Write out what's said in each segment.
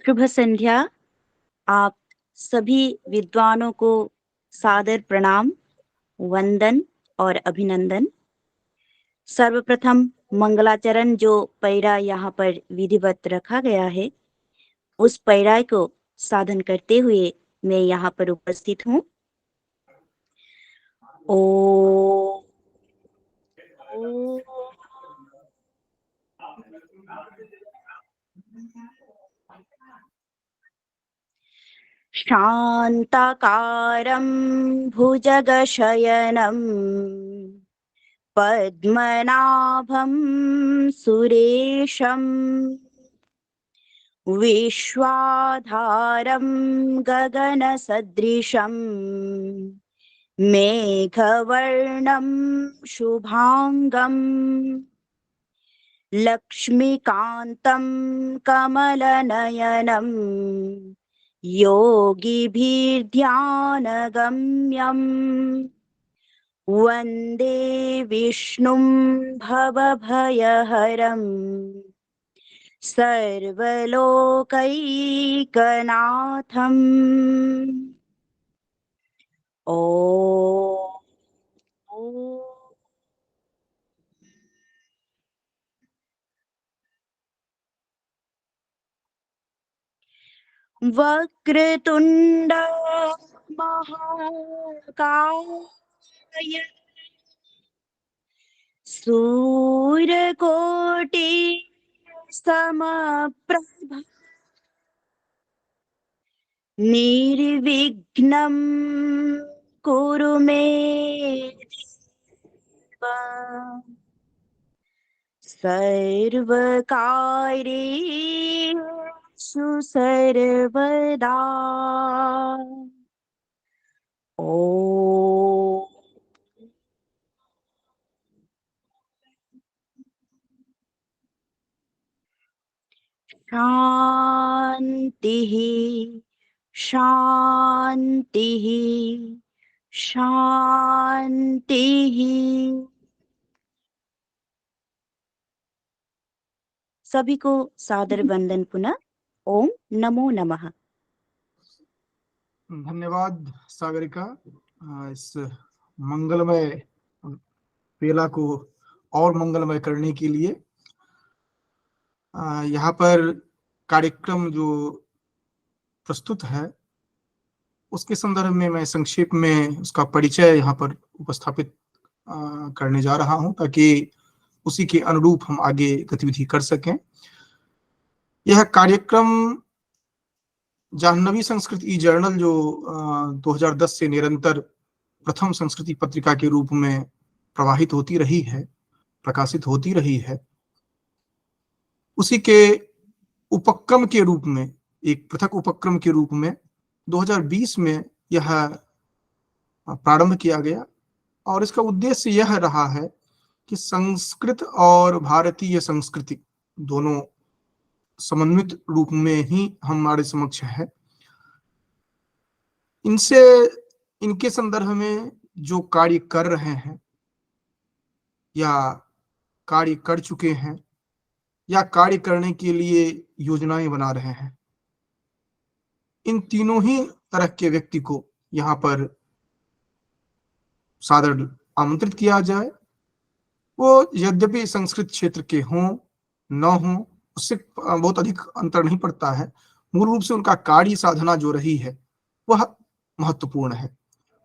शुभ संध्या। आप सभी विद्वानों को सादर प्रणाम, वंदन और अभिनंदन। सर्वप्रथम मंगलाचरण जो पैरा यहाँ पर विधिवत रखा गया है, उस पैराय को साधन करते हुए मैं यहाँ पर उपस्थित हूँ। ओ शान्ताकारं भुजगशयनं पद्मनाभं सुरेशं विश्वाधारं गगनसदृशं मेघवर्णं शुभांगं लक्ष्मीकान्तं कमलनयनं योगिभिर्ध्यानगम्यं वन्दे विष्णुं भवभयहरं सर्वलोकैकनाथम्। ॐ वक्रतुण्ड महाकाय सूर्यकोटि समप्रभ निर्विघ्नं कुरु मे देव सर्वकार्येषु सर्वदा। ॐ शान्तिः शान्तिः शान्तिः। सभी को सादर वंदन पुनः। ओम नमो नमः। धन्यवाद सागरिका, इस मंगलमय बेला को और मंगलमय करने के लिए। यहाँ पर कार्यक्रम जो प्रस्तुत है उसके संदर्भ में मैं संक्षेप में उसका परिचय यहाँ पर उपस्थापित करने जा रहा हूँ, ताकि उसी के अनुरूप हम आगे गतिविधि कर सकें। यह कार्यक्रम जाह्नवी संस्कृत ई जर्नल जो 2010 से निरंतर प्रथम संस्कृति पत्रिका के रूप में प्रवाहित होती रही है, प्रकाशित होती रही है, उसी के उपक्रम के रूप में, एक पृथक उपक्रम के रूप में 2020 में यह प्रारंभ किया गया। और इसका उद्देश्य यह रहा है कि संस्कृत और भारतीय संस्कृति दोनों समन्वित रूप में ही हमारे समक्ष है। इनसे, इनके संदर्भ में जो कार्य कर रहे हैं या कार्य कर चुके हैं या कार्य करने के लिए योजनाएं बना रहे हैं, इन तीनों ही तरह के व्यक्ति को यहाँ पर सादर आमंत्रित किया जाए। वो यद्यपि संस्कृत क्षेत्र के हों न हों, उससे बहुत अधिक अंतर नहीं पड़ता है। मूल रूप से उनका कार्य साधना जो रही है वह महत्वपूर्ण है।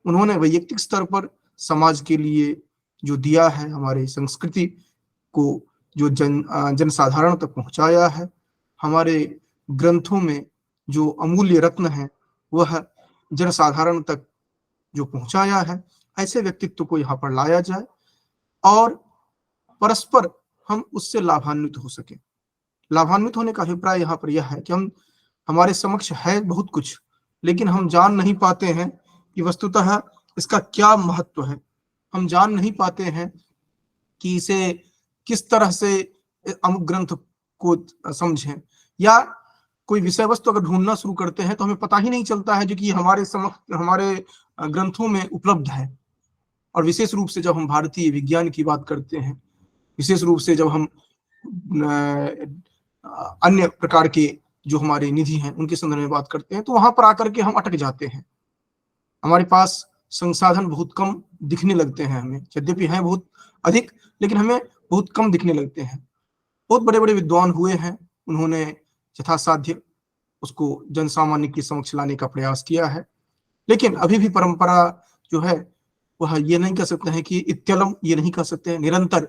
उन्होंने वैयक्तिक स्तर पर समाज के लिए जो दिया है, हमारे संस्कृति को जो जनसाधारण तक पहुंचाया है, हमारे ग्रंथों में जो अमूल्य रत्न है वह जनसाधारण तक जो पहुंचाया है, ऐसे व्यक्तित्व को यहाँ पर लाया जाए और परस्पर हम उससे लाभान्वित हो सके। लाभान्वित होने का अभिप्राय यहाँ पर यह है कि हम, हमारे समक्ष है बहुत कुछ, लेकिन हम जान नहीं पाते हैं कि वस्तुतः इसका क्या महत्व है। हम जान नहीं पाते हैं कि इसे किस तरह से अमुक ग्रंथ को समझें, या कोई विषय वस्तु अगर ढूंढना शुरू करते हैं तो हमें पता ही नहीं चलता है जो कि हमारे ग्रंथों में उपलब्ध है। और विशेष रूप से जब हम भारतीय विज्ञान की बात करते हैं, विशेष रूप से जब हम अन्य प्रकार के जो हमारे निधि हैं उनके संदर्भ में बात करते हैं, तो वहां पर आकर के हम अटक जाते हैं। हमारे पास संसाधन बहुत कम दिखने लगते हैं हमें, यद्यपि हैं बहुत अधिक, लेकिन हमें बहुत कम दिखने लगते हैं। बहुत बड़े बड़े विद्वान हुए हैं, उन्होंने यथासाध्य उसको जन सामान्य के समक्ष लाने का प्रयास किया है, लेकिन अभी भी परंपरा जो है वह ये नहीं कह सकते हैं कि इत्यलम, ये नहीं कह सकते हैं, निरंतर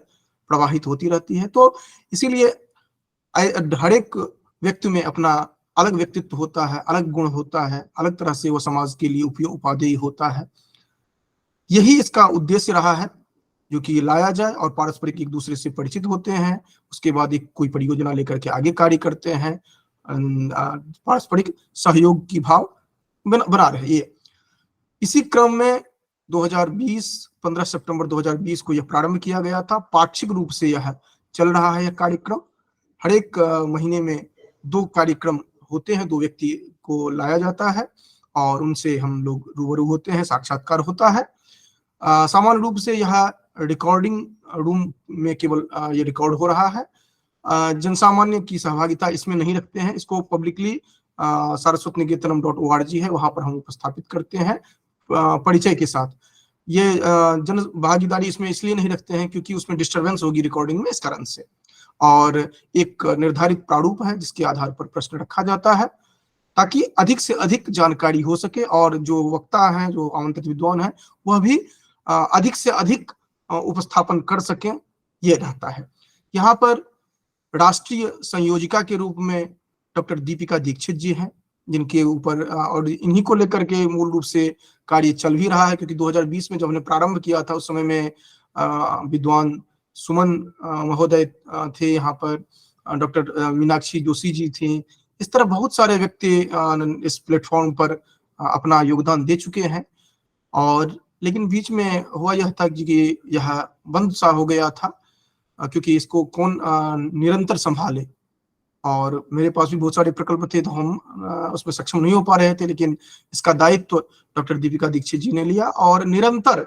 प्रवाहित होती रहती है। तो इसीलिए हर एक व्यक्ति में अपना अलग व्यक्तित्व होता है, अलग गुण होता है, अलग तरह से वो समाज के लिए उपादेय होता है। यही इसका उद्देश्य रहा है, जो कि लाया जाए और पारस्परिक एक दूसरे से परिचित होते हैं, उसके बाद एक कोई परियोजना लेकर के आगे कार्य करते हैं, पारस्परिक सहयोग की भाव बना रहे। ये इसी क्रम में 2020 15 सितंबर 2020 को यह प्रारंभ किया गया था। पाक्षिक रूप से यह चल रहा है। यह कार्यक्रम हर एक महीने में 2 कार्यक्रम होते हैं, 2 व्यक्ति को लाया जाता है और उनसे हम लोग रूबरू होते हैं, साक्षात्कार होता है। सामान्य रूप से यह रिकॉर्डिंग रूम में केवल ये रिकॉर्ड हो रहा है। जनसामान्य की सहभागिता इसमें नहीं रखते हैं। इसको पब्लिकली saraswatnigetanam.org है, वहां पर हम उपस्थापित करते हैं परिचय के साथ। ये जन भागीदारी इसमें इसलिए नहीं रखते हैं क्योंकि उसमें डिस्टरबेंस होगी रिकॉर्डिंग में, इस कारण से। और एक निर्धारित प्रारूप है जिसके आधार पर प्रश्न रखा जाता है ताकि अधिक से अधिक जानकारी हो सके और जो वक्ता हैं, जो आमंत्रित विद्वान हैं, वह भी अधिक से अधिक उपस्थापन कर सकें, ये रहता है। यहाँ पर राष्ट्रीय संयोजिका के रूप में डॉक्टर दीपिका दीक्षित जी हैं, जिनके ऊपर और इन्हीं को लेकर के मूल रूप से कार्य चल भी रहा है, क्योंकि 2020 में जब हमने प्रारंभ किया था उस समय में विद्वान सुमन महोदय थे, यहाँ पर डॉक्टर मीनाक्षी जोशी जी थी। इस तरह बहुत सारे व्यक्ति इस प्लेटफॉर्म पर अपना योगदान दे चुके हैं। और लेकिन बीच में हुआ यह था कि यह बंद सा हो गया था, क्योंकि इसको कौन निरंतर संभाले, और मेरे पास भी बहुत सारे प्रकल्प थे तो हम उसमें सक्षम नहीं हो पा रहे थे। लेकिन इसका दायित्व डॉक्टर दीपिका दीक्षित जी ने लिया और निरंतर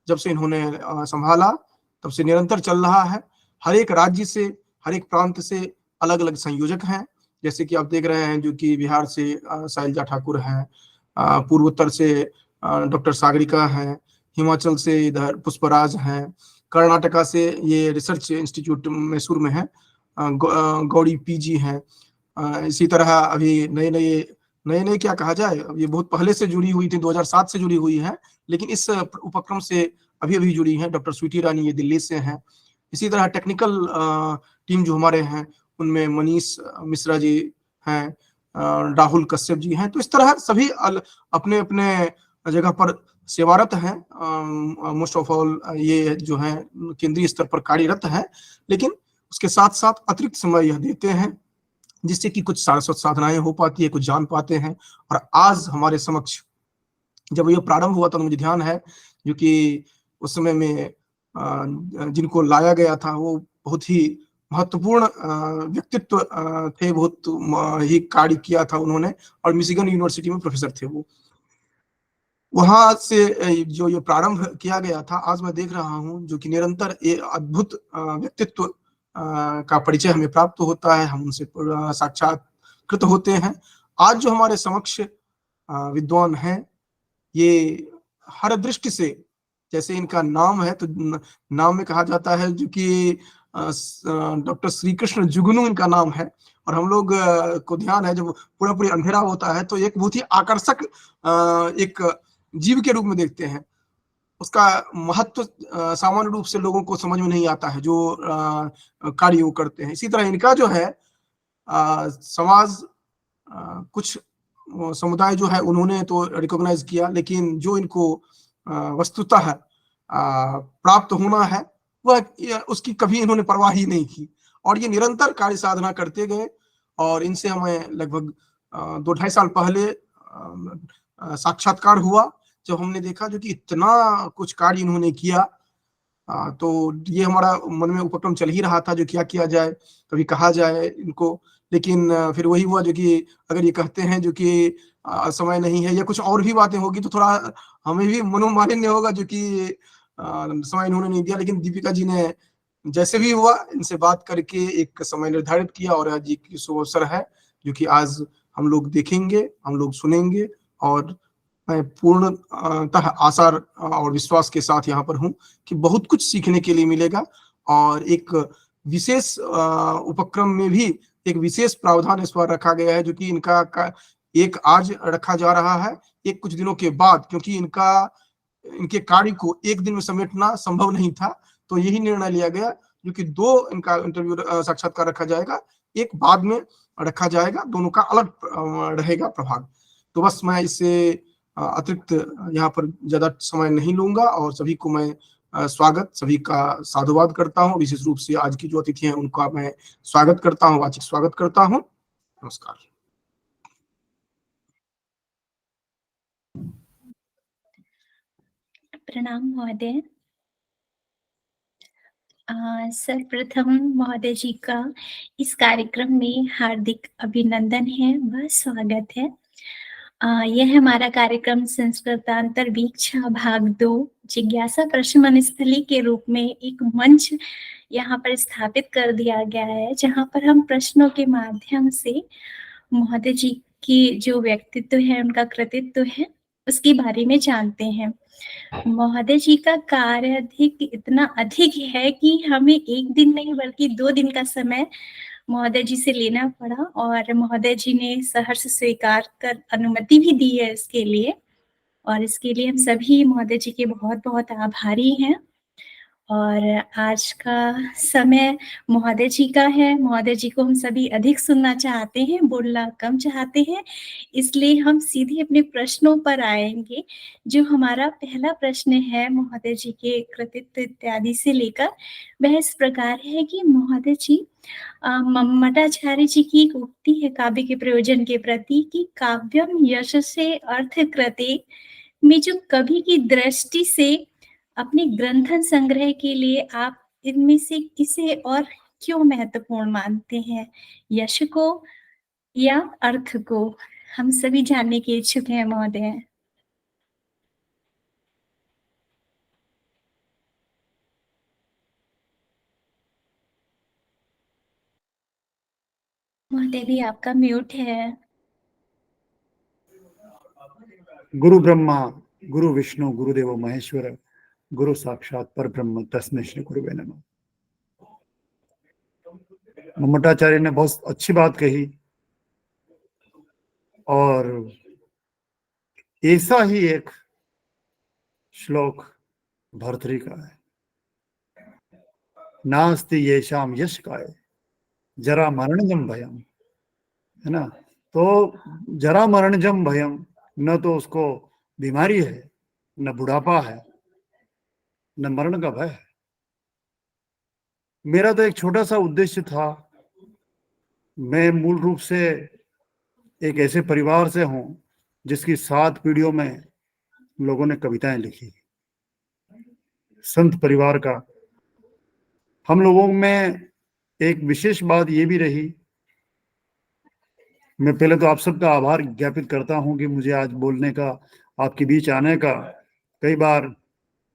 जब से इन्होंने संभाला तब से निरंतर चल रहा है। हर एक राज्य से, हर एक प्रांत से अलग अलग संयोजक हैं, जैसे कि आप देख रहे हैं, जो कि बिहार से शैलजा ठाकुर हैं, पूर्वोत्तर से डॉक्टर सागरिका हैं, हिमाचल से इधर पुष्पराज हैं, कर्नाटका से ये रिसर्च इंस्टीट्यूट मैसूर में है गौड़ी पीजी हैं। इसी तरह अभी नए क्या कहा जाए, ये बहुत पहले से जुड़ी हुई थी, 2007 से जुड़ी हुई है, लेकिन इस उपक्रम से अभी जुड़ी हैं डॉक्टर स्वीटी रानी, ये दिल्ली से हैं। इसी तरह टेक्निकल टीम जो हमारे हैं उनमें मनीष मिश्रा जी हैं, राहुल कश्यप जी हैं। तो इस तरह सभी अपने अपने जगह पर सेवारत हैं। मोस्ट ऑफ ऑल ये जो है केंद्रीय स्तर पर कार्यरत हैं, लेकिन उसके साथ साथ अतिरिक्त समय यह देते हैं जिससे कि कुछ सारस्वत साधनाएं हो पाती है, कुछ जान पाते हैं। और आज हमारे समक्ष जब यह प्रारंभ हुआ था तो मुझे ध्यान है, जो कि उस समय में जिनको लाया गया था वो बहुत ही महत्वपूर्ण व्यक्तित्व थे, बहुत ही कार्य किया था उन्होंने, और मिशिगन यूनिवर्सिटी में प्रोफेसर थे वो। वहां से जो ये प्रारंभ किया गया था, आज मैं देख रहा हूँ जो कि निरंतर ये अद्भुत व्यक्तित्व का परिचय हमें प्राप्त होता है, हम उनसे साक्षात्कृत होते हैं। आज जो हमारे समक्ष विद्वान हैं, ये हर दृष्टि से, जैसे इनका नाम है तो नाम में कहा जाता है जो कि डॉक्टर श्री कृष्ण जुगनू इनका नाम है, और हम लोग को ध्यान है जब पूरा अंधेरा होता है तो एक बहुत ही आकर्षक एक जीव के रूप में देखते हैं। उसका महत्व सामान्य रूप से लोगों को समझ में नहीं आता है जो कार्य वो करते हैं। इसी तरह इनका जो है समाज कुछ समुदाय जो है उन्होंने तो रिकॉग्नाइज किया, लेकिन जो इनको वस्तुतः प्राप्त होना है वह उसकी कभी इन्होंने परवाह ही नहीं की, और ये निरंतर कार्य साधना करते गए। और इनसे हमें लगभग 2-2.5 साल पहले साक्षात्कार हुआ, जब हमने देखा जो कि इतना कुछ कार्य इन्होंने किया। तो ये हमारा मन में उपक्रम चल ही रहा था जो क्या किया जाए, कभी कहा जाए इनको, लेकिन फिर वही हुआ जो कि अगर ये कहते हैं जो कि समय नहीं है या कुछ और भी बातें होगी तो थोड़ा हमें भी मनोमालिन्य होगा जो कि समय इन्होंने नहीं दिया। लेकिन दीपिका जी ने जैसे भी हुआ इनसे बात करके एक समय निर्धारित किया, और आज की शुभ अवसर है जो कि आज हम लोग देखेंगे, हम लोग सुनेंगे, और मैं पूर्णतः आशा और विश्वास के साथ यहाँ पर हूँ कि बहुत कुछ सीखने के लिए मिलेगा। और एक विशेष उपक्रम में भी एक विशेष प्रावधान इस बार रखा गया है, जो कि इनका एक आज रखा जा रहा है, एक कुछ दिनों के बाद, क्योंकि इनके कार्य को एक दिन में समेटना संभव नहीं था, तो यही निर्णय लिया गया, जो कि 2 इनका इंटरव्यू साक्षात्कार रखा जाएगा, एक बाद में रखा जाएगा, दोनों का अलग रहेगा प्रभाग। तो बस मैं इससे अतिरिक्त यहाँ पर ज्यादा समय नहीं लूंगा, और सभी को मैं स्वागत, सभी का साधुवाद करता हूँ। विशेष रूप से आज की जो अतिथि हैं उनका मैं स्वागत करता हूँ, वाचिक स्वागत करता हूँ। नमस्कार। प्रणाम महोदय। सर्वप्रथम महोदय जी का इस कार्यक्रम में हार्दिक अभिनंदन है व स्वागत है। यह हमारा कार्यक्रम संस्कृतांतर वीक्षा भाग 2 जिज्ञासा प्रश्न स्थली के रूप में एक मंच यहाँ पर स्थापित कर दिया गया है, जहाँ पर हम प्रश्नों के माध्यम से महोदय जी की जो व्यक्तित्व है, उनका कृतित्व है, उसके बारे में जानते हैं। महोदय जी का कार्य इतना अधिक है कि हमें एक दिन नहीं बल्कि 2 दिन का समय महोदय जी से लेना पड़ा, और महोदय जी ने सहर्ष स्वीकार कर अनुमति भी दी है इसके लिए, और इसके लिए हम सभी महोदय जी के बहुत-बहुत आभारी हैं। और आज का समय महोदय जी का है। महोदय जी को हम सभी अधिक सुनना चाहते हैं, बोलना कम चाहते हैं, इसलिए हम सीधे अपने प्रश्नों पर आएंगे। जो हमारा पहला प्रश्न है महोदय जी के कृतित्व इत्यादि से लेकर, वह इस प्रकार है कि महोदय जी, मम्मटाचार्य जी की एक उक्ति है काव्य के प्रयोजन के प्रति कि काव्यम यशसे अर्थ कृते, में जो कवि की दृष्टि से अपने ग्रंथन संग्रह के लिए आप इनमें से किसे और क्यों महत्वपूर्ण मानते हैं, यश को या अर्थ को? हम सभी जानने के इच्छुक हैं महोदय। महोदय भी आपका म्यूट है। गुरु ब्रह्मा गुरु विष्णु गुरुदेव महेश्वर गुरु साक्षात पर ब्रह्म तस्मै श्री गुरुवे नमः। मम्मटाचार्य ने बहुत अच्छी बात कही, और ऐसा ही एक श्लोक भर्तृहरि का है, नास्ति येषाम यश काय जरा मरणजम भयम, है ना। तो जरा मरणजम भयम, न तो उसको बीमारी है, न बुढ़ापा है, न मरण का भय है। मेरा तो एक छोटा सा उद्देश्य था। मैं मूल रूप से एक ऐसे परिवार से हूं जिसकी 7 पीढ़ियों में लोगों ने कविताएं लिखी, संत परिवार का। हम लोगों में एक विशेष बात ये भी रही, मैं पहले तो आप सबका आभार ज्ञापित करता हूं कि मुझे आज बोलने का, आपके बीच आने का, कई बार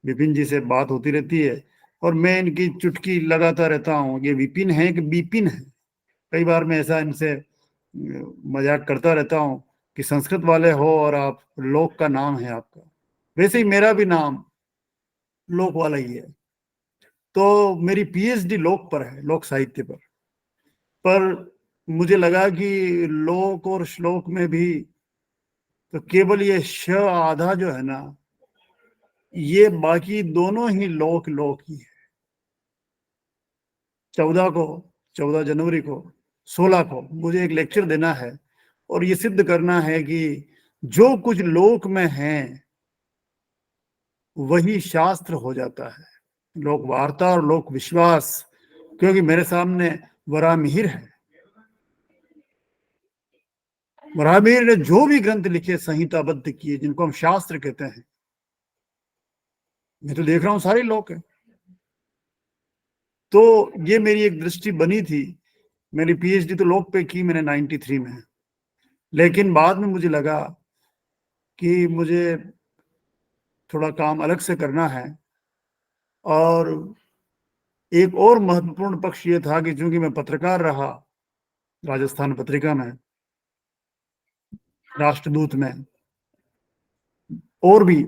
विपिन जी से बात होती रहती है और मैं इनकी चुटकी लगाता रहता हूं, ये विपिन है कि बिपिन है। कई बार मैं ऐसा इनसे मजाक करता रहता हूं कि संस्कृत वाले हो और आप लोक का नाम है आपका, वैसे ही मेरा भी नाम लोक वाला ही है। तो मेरी पीएचडी लोक पर है, लोक साहित्य पर मुझे लगा कि लोक और श्लोक में भी तो केवल ये श आधा जो है ना, ये बाकी दोनों ही लोक लोक ही है। 14 जनवरी को 16 को मुझे एक लेक्चर देना है और ये सिद्ध करना है कि जो कुछ लोक में है वही शास्त्र हो जाता है, लोक वार्ता और लोक विश्वास। क्योंकि मेरे सामने वराहमिहिर है, वराहमिहिर ने जो भी ग्रंथ लिखे, संहिताबद्ध किए, जिनको हम शास्त्र कहते हैं, मैं तो देख रहा हूं सारे लोक है। तो ये मेरी एक दृष्टि बनी थी। मेरी पीएचडी तो लोक पे की मैंने 93 में, लेकिन बाद में मुझे लगा कि मुझे थोड़ा काम अलग से करना है। और एक और महत्वपूर्ण पक्ष ये था कि चूंकि मैं पत्रकार रहा राजस्थान पत्रिका में, राष्ट्रदूत में, और भी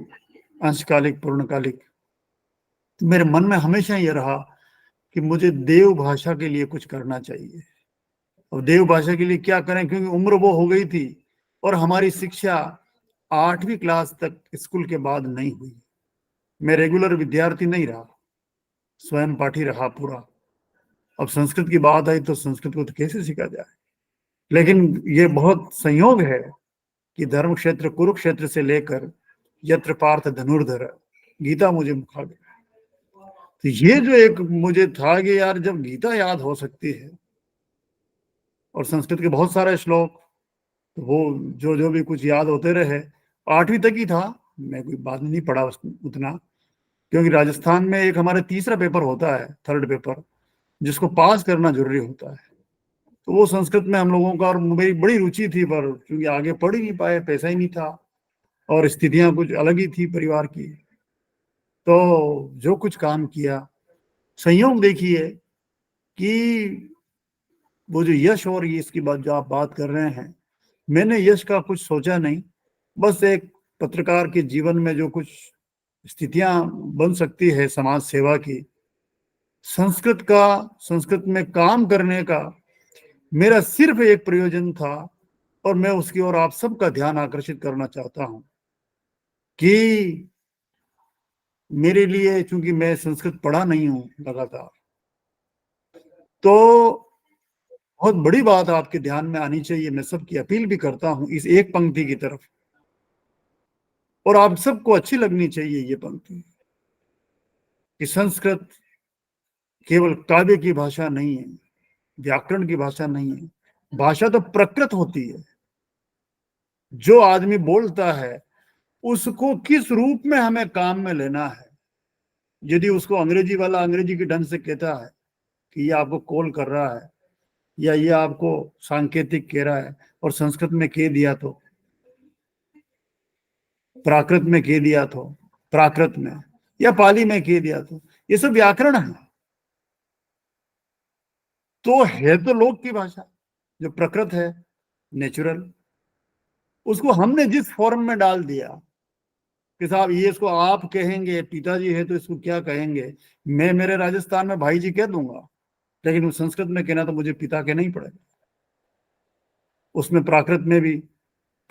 अंशकालिक पूर्णकालिक। तो मेरे मन में हमेशा ये रहा कि मुझे देव भाषा के लिए कुछ करना चाहिए। और देव भाषा के लिए क्या करें, क्योंकि उम्र वो हो गई थी और हमारी शिक्षा 8वीं क्लास तक स्कूल के बाद नहीं हुई। मैं रेगुलर विद्यार्थी नहीं रहा, स्वयं पाठी रहा पूरा। अब संस्कृत की बात आई तो संस्कृत को तो कैसे सीखा जाए। लेकिन ये बहुत संयोग है कि धर्म क्षेत्र कुरुक्षेत्र से लेकर यत्र पार्थ धनुर्धर गीता मुझे मुखा गया। तो ये जो एक मुझे था कि यार जब गीता याद हो सकती है और संस्कृत के बहुत सारे श्लोक, तो वो जो भी कुछ याद होते रहे। 8वीं तक ही था, मैं कोई बाद में नहीं पढ़ा उतना, क्योंकि राजस्थान में एक हमारे तीसरा पेपर होता है, थर्ड पेपर, जिसको पास करना जरूरी होता है। तो वो संस्कृत में हम लोगों का, और मेरी बड़ी रुचि थी, पर क्योंकि आगे पढ़ ही नहीं पाए, पैसा ही नहीं था और स्थितियां कुछ अलग ही थी परिवार की। तो जो कुछ काम किया, संयोग देखिए कि वो जो यश और इसकी बात जो आप बात कर रहे हैं, मैंने यश का कुछ सोचा नहीं। बस एक पत्रकार के जीवन में जो कुछ स्थितियां बन सकती है समाज सेवा की, संस्कृत में काम करने का मेरा सिर्फ एक प्रयोजन था। और मैं उसकी ओर आप सबका ध्यान आकर्षित करना चाहता हूं कि मेरे लिए, चूंकि मैं संस्कृत पढ़ा नहीं हूं लगातार, तो बहुत बड़ी बात आपके ध्यान में आनी चाहिए। मैं सबकी अपील भी करता हूं इस एक पंक्ति की तरफ, और आप सबको अच्छी लगनी चाहिए ये पंक्ति, कि संस्कृत केवल काव्य की भाषा नहीं है, व्याकरण की भाषा नहीं है। भाषा तो प्रकृत होती है। जो आदमी बोलता है उसको किस रूप में हमें काम में लेना है। यदि उसको अंग्रेजी वाला अंग्रेजी के ढंग से कहता है कि ये आपको कॉल कर रहा है, या ये आपको सांकेतिक कह रहा है, और संस्कृत में कह दिया तो, प्राकृत में कह दिया तो, प्राकृत में या पाली में कह दिया तो, ये सब व्याकरण है। तो है तो लोक की भाषा, जो प्रकृत है, नेचुरल, उसको हमने जिस फॉर्म में डाल दिया कि साहब ये इसको आप कहेंगे, पिताजी है तो इसको क्या कहेंगे। मैं मेरे राजस्थान में भाई जी कह दूंगा, लेकिन उस संस्कृत में कहना तो मुझे पिता के नहीं पड़ेगा। उसमें प्राकृत में भी,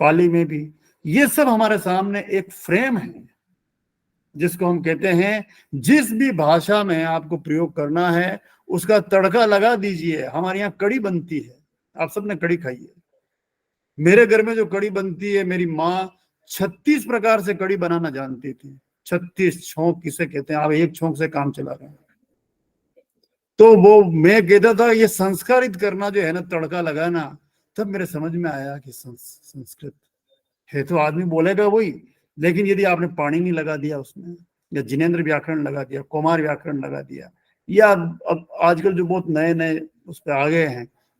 पाली में भी, ये सब हमारे सामने एक फ्रेम है जिसको हम कहते हैं, जिस भी भाषा में आपको प्रयोग करना है उसका तड़का लगा दीजिए। हमारे यहाँ कड़ी बनती है, आप सबने कड़ी खाई है। मेरे घर में जो कड़ी बनती है, मेरी माँ 36 प्रकार से कड़ी बनाना जानती थी। 36 छोंक किसे कहते हैं, आप एक छोंक से काम चला रहे हैं। तो वो मैं कहता था ये संस्कारित करना जो है ना, तड़का लगाना, तब मेरे समझ में आया कि संस्कृत है तो आदमी बोलेगा वही, लेकिन यदि आपने पाणिनि लगा दिया उसमें, या जिनेन्द्र व्याकरण लगा दिया, कुमार व्याकरण लगा दिया, या अब आजकल जो बहुत नए नए उस पर आ गए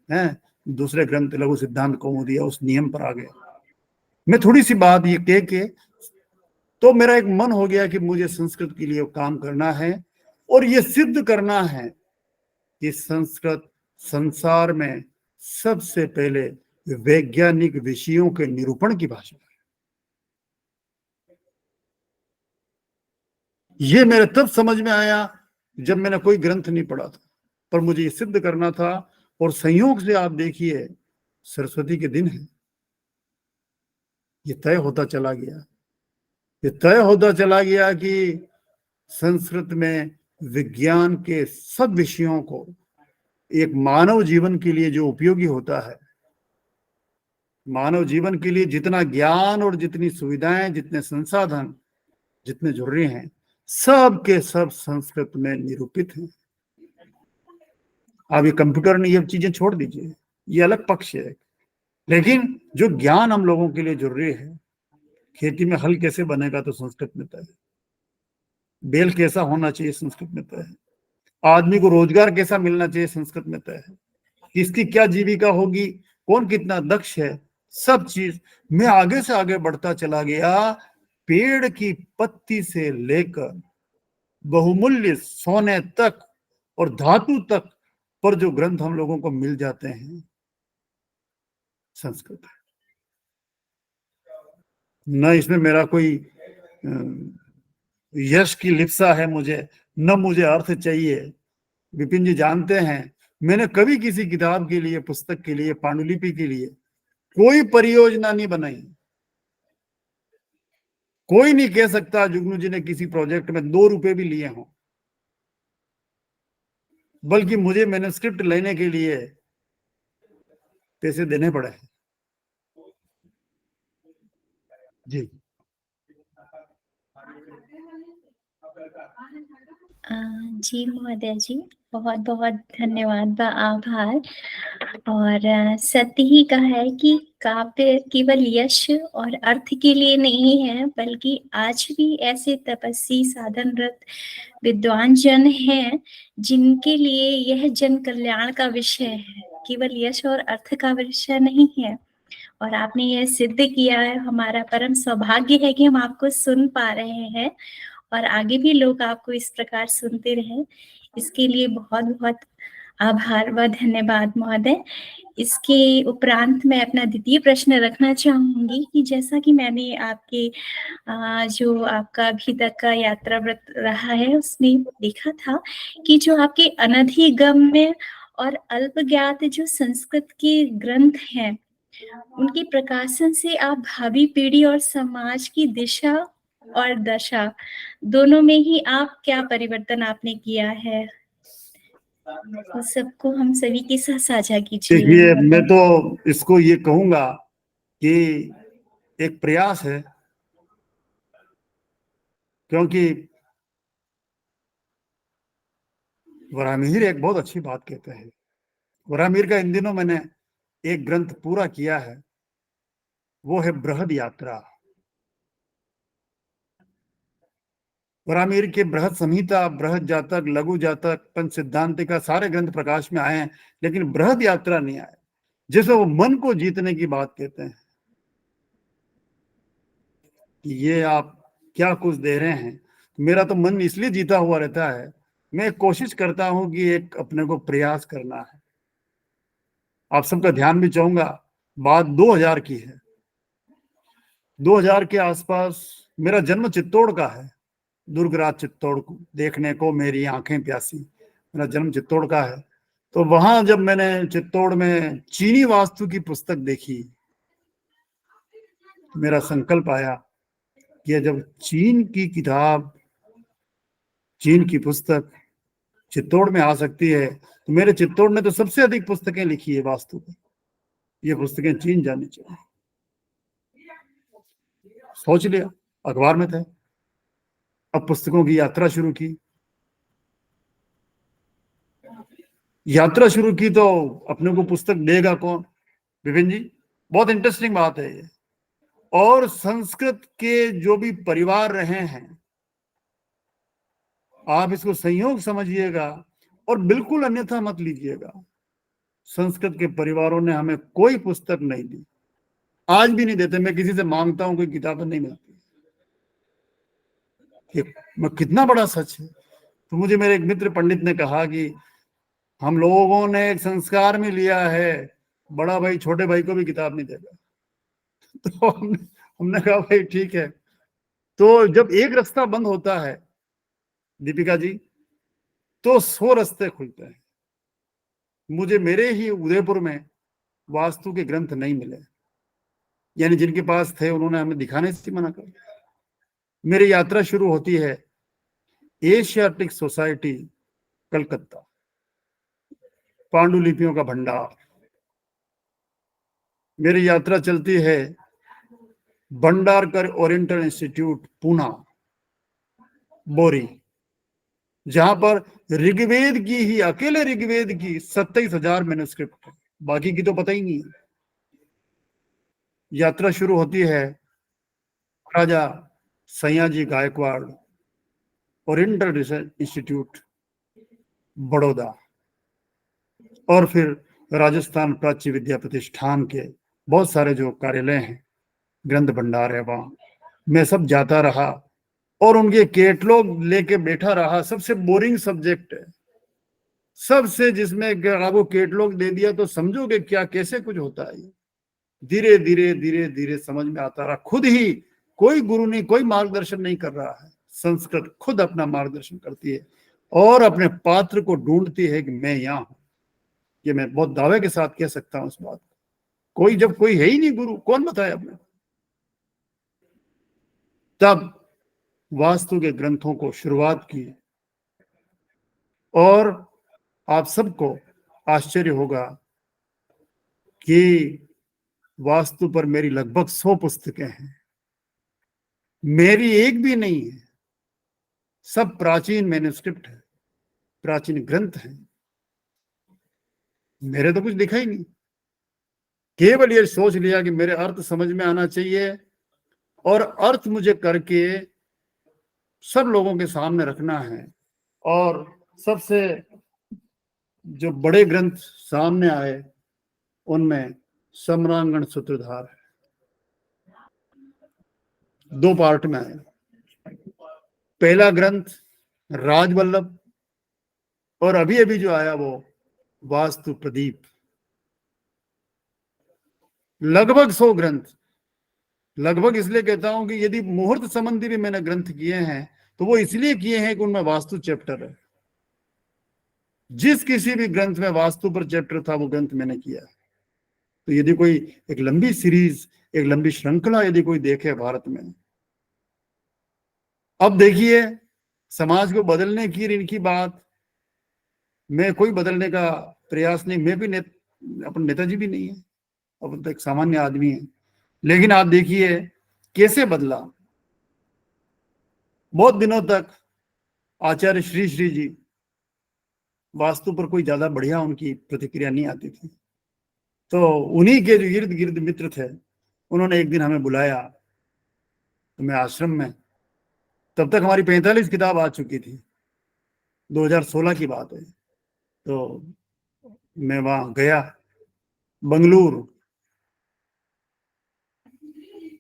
हैं दूसरे ग्रंथ, लघु सिद्धांत कौमुदी, उस नियम पर आ गए। मैं थोड़ी सी बात ये कह के, तो मेरा एक मन हो गया कि मुझे संस्कृत के लिए काम करना है और ये सिद्ध करना है कि संस्कृत संसार में सबसे पहले वैज्ञानिक विषयों के निरूपण की भाषा है। ये मेरे तब समझ में आया जब मैंने कोई ग्रंथ नहीं पढ़ा था, पर मुझे ये सिद्ध करना था। और संयोग से आप देखिए, सरस्वती के दिन है, ये तय होता चला गया, ये तय होता चला गया कि संस्कृत में विज्ञान के सब विषयों को, एक मानव जीवन के लिए जो उपयोगी होता है, मानव जीवन के लिए जितना ज्ञान और जितनी सुविधाएं, जितने संसाधन, जितने जरूरी हैं, सब के सब संस्कृत में निरूपित हैं। आप ये कंप्यूटर ने ये चीजें छोड़ दीजिए, ये अलग पक्ष है, लेकिन जो ज्ञान हम लोगों के लिए जरूरी है, खेती में हल कैसे बनेगा तो संस्कृत में तय है, बेल कैसा होना चाहिए संस्कृत में तय है, आदमी को रोजगार कैसा मिलना चाहिए संस्कृत में तय है, किसकी क्या जीविका होगी, कौन कितना दक्ष है, सब चीज। मैं आगे से आगे बढ़ता चला गया, पेड़ की पत्ती से लेकर बहुमूल्य सोने तक और धातु तक पर जो ग्रंथ हम लोगों को मिल जाते हैं, संस्कृत है। न इसमें मेरा कोई यश की लिप्सा है, मुझे न मुझे अर्थ चाहिए। विपिन जी जानते हैं मैंने कभी किसी किताब के लिए, पुस्तक के लिए, पांडुलिपि के लिए कोई परियोजना नहीं बनाई। कोई नहीं कह सकता जुगनू जी ने किसी प्रोजेक्ट में 2 रुपए भी लिए हों, बल्कि मुझे मैन्युस्क्रिप्ट लेने के लिए पैसे देने पड़े हैं। जी जी महोदय जी, बहुत बहुत धन्यवाद व आभार। और सत्य ही कहा है कि काव्य केवल यश और अर्थ के लिए नहीं है, बल्कि आज भी ऐसे तपस्वी साधनरत विद्वान जन हैं जिनके लिए यह जन कल्याण का विषय है, केवल यश और अर्थ का विषय नहीं है। और आपने यह सिद्ध किया है। हमारा परम सौभाग्य है कि हम आपको सुन पा रहे हैं और आगे भी लोग आपको इस प्रकार सुनते रहें। इसके लिए बहुत बहुत आभार व धन्यवाद महोदय। इसके उपरांत मैं अपना द्वितीय प्रश्न रखना चाहूंगी कि जैसा कि मैंने आपके जो आपका अभी तक का यात्रा व्रत रहा है उसमें देखा था कि जो आपके अनधिगम्य और अल्पज्ञात जो संस्कृत के ग्रंथ हैं, उनके प्रकाशन से आप भावी पीढ़ी और समाज की दिशा और दशा दोनों में ही आप क्या परिवर्तन आपने किया है, उस सबको हम सभी के साथ साझा कीजिए। देखिए, मैं तो इसको ये कहूंगा कि एक प्रयास है, क्योंकि वराहमिहिर एक बहुत अच्छी बात कहते हैं। वराहमिहिर का इन दिनों मैंने एक ग्रंथ पूरा किया है, वो है बृहद यात्रा। वराहमिहिर के बृहद संहिता, बृहद जातक, लघु जातक, पंच सिद्धांतिका सारे ग्रंथ प्रकाश में आए हैं, लेकिन बृहद यात्रा नहीं आए, जिसे वो मन को जीतने की बात कहते हैं कि ये आप क्या कुछ दे रहे हैं। मेरा तो मन इसलिए जीता हुआ रहता है, मैं कोशिश करता हूं कि एक अपने को प्रयास करना है। आप सबका ध्यान भी चाहूंगा, बात 2000 की है। 2000 के आसपास मेरा जन्म चित्तौड़ का है। दुर्गराज चित्तौड़ को देखने को मेरी आंखें प्यासी, मेरा जन्म चित्तौड़ का है। तो वहां जब मैंने चित्तौड़ में चीनी वास्तु की पुस्तक देखी, मेरा संकल्प आया कि जब चीन की किताब, चीन की पुस्तक चित्तौड़ में आ सकती है, तो मेरे चित्तौड़ ने तो सबसे अधिक पुस्तकें लिखी है वास्तु पर, ये पुस्तकें चीन जानी चाहिए। सोच लिया, अखबार में थे। अब पुस्तकों की यात्रा शुरू की। यात्रा शुरू की तो अपने को पुस्तक देगा कौन? विपिन जी, बहुत इंटरेस्टिंग बात है ये। और संस्कृत के जो भी परिवार रहे हैं, आप इसको संयोग समझिएगा और बिल्कुल अन्यथा मत लीजिएगा। संस्कृत के परिवारों ने हमें कोई पुस्तक नहीं दी, आज भी नहीं देते। मैं किसी से मांगता हूं, कोई किताब नहीं मिलती। मैं कितना बड़ा सच है। तो मुझे मेरे एक मित्र पंडित ने कहा कि हम लोगों ने एक संस्कार में लिया है, बड़ा भाई छोटे भाई को भी किताब नहीं देगा। तो हमने कहा भाई ठीक है। तो जब एक रास्ता बंद होता है दीपिका जी, तो 100 रास्ते खुलते हैं। मुझे मेरे ही उदयपुर में वास्तु के ग्रंथ नहीं मिले, यानी जिनके पास थे उन्होंने हमें दिखाने से मना कर दिया। मेरी यात्रा शुरू होती है एशियाटिक सोसाइटी कलकत्ता, पांडुलिपियों का भंडार। मेरी यात्रा चलती है भंडारकर ओरिएंटल इंस्टीट्यूट पूना, बोरी, जहां पर ऋग्वेद की ही, अकेले ऋग्वेद की 27,000 मैन्युस्क्रिप्ट है, बाकी की तो पता ही नहीं है। यात्रा शुरू होती है Raja Sayaji Gaekwad oriental research institute Baroda, और फिर राजस्थान प्राच्य विद्या प्रतिष्ठान के बहुत सारे जो कार्यालय हैं, ग्रंथ भंडार है, वहां मैं सब जाता रहा और उनके कैटलॉग लेके बैठा रहा। सबसे बोरिंग सब्जेक्ट है सबसे, जिसमें आपको कैटलॉग दे दिया तो समझोगे क्या कैसे कुछ होता है। धीरे धीरे धीरे धीरे समझ में आता रहा। खुद ही कोई गुरु नहीं, कोई मार्गदर्शन नहीं कर रहा है। संस्कृत खुद अपना मार्गदर्शन करती है और अपने पात्र को ढूंढती है कि मैं यहाँ हूं। ये मैं बहुत दावे के साथ कह सकता हूं इस बात को। जब कोई है ही नहीं गुरु, कौन बताए अपने? तब वास्तु के ग्रंथों को शुरुआत की और आप सबको आश्चर्य होगा कि वास्तु पर मेरी लगभग 100 पुस्तकें हैं। मेरी एक भी नहीं है, सब प्राचीन मैन्युस्क्रिप्ट है, प्राचीन ग्रंथ है। मेरे तो कुछ लिखा ही नहीं, केवल ये सोच लिया कि मेरे अर्थ समझ में आना चाहिए और अर्थ मुझे करके सब लोगों के सामने रखना है। और सबसे जो बड़े ग्रंथ सामने आए उनमें सम्रांगण सूत्रधार है, 2 पार्ट में आए। पहला ग्रंथ राजवल्लभ और अभी अभी जो आया वो वास्तु प्रदीप। लगभग 100 ग्रंथ। लगभग इसलिए कहता हूं कि यदि मुहूर्त संबंधी भी मैंने ग्रंथ किए हैं तो वो इसलिए किए हैं कि उनमें वास्तु चैप्टर है। जिस किसी भी ग्रंथ में वास्तु पर चैप्टर था वो ग्रंथ मैंने किया है। तो यदि कोई एक लंबी सीरीज, एक लंबी श्रृंखला यदि कोई देखे भारत में, अब देखिए समाज को बदलने की इनकी बात, मैं कोई बदलने का प्रयास नहीं, मैं भी अपन नेताजी भी नहीं है, अब तो एक सामान्य आदमी है। लेकिन आप देखिए कैसे बदला। बहुत दिनों तक आचार्य श्री श्री जी, वास्तु पर कोई ज्यादा बढ़िया उनकी प्रतिक्रिया नहीं आती थी। तो उन्हीं के जो इर्द गिर्द मित्र थे, उन्होंने एक दिन हमें बुलाया तो मैं आश्रम में, तब तक हमारी 45 किताब आ चुकी थी, 2016 की बात है। तो मैं वहां गया, बंगलुरु।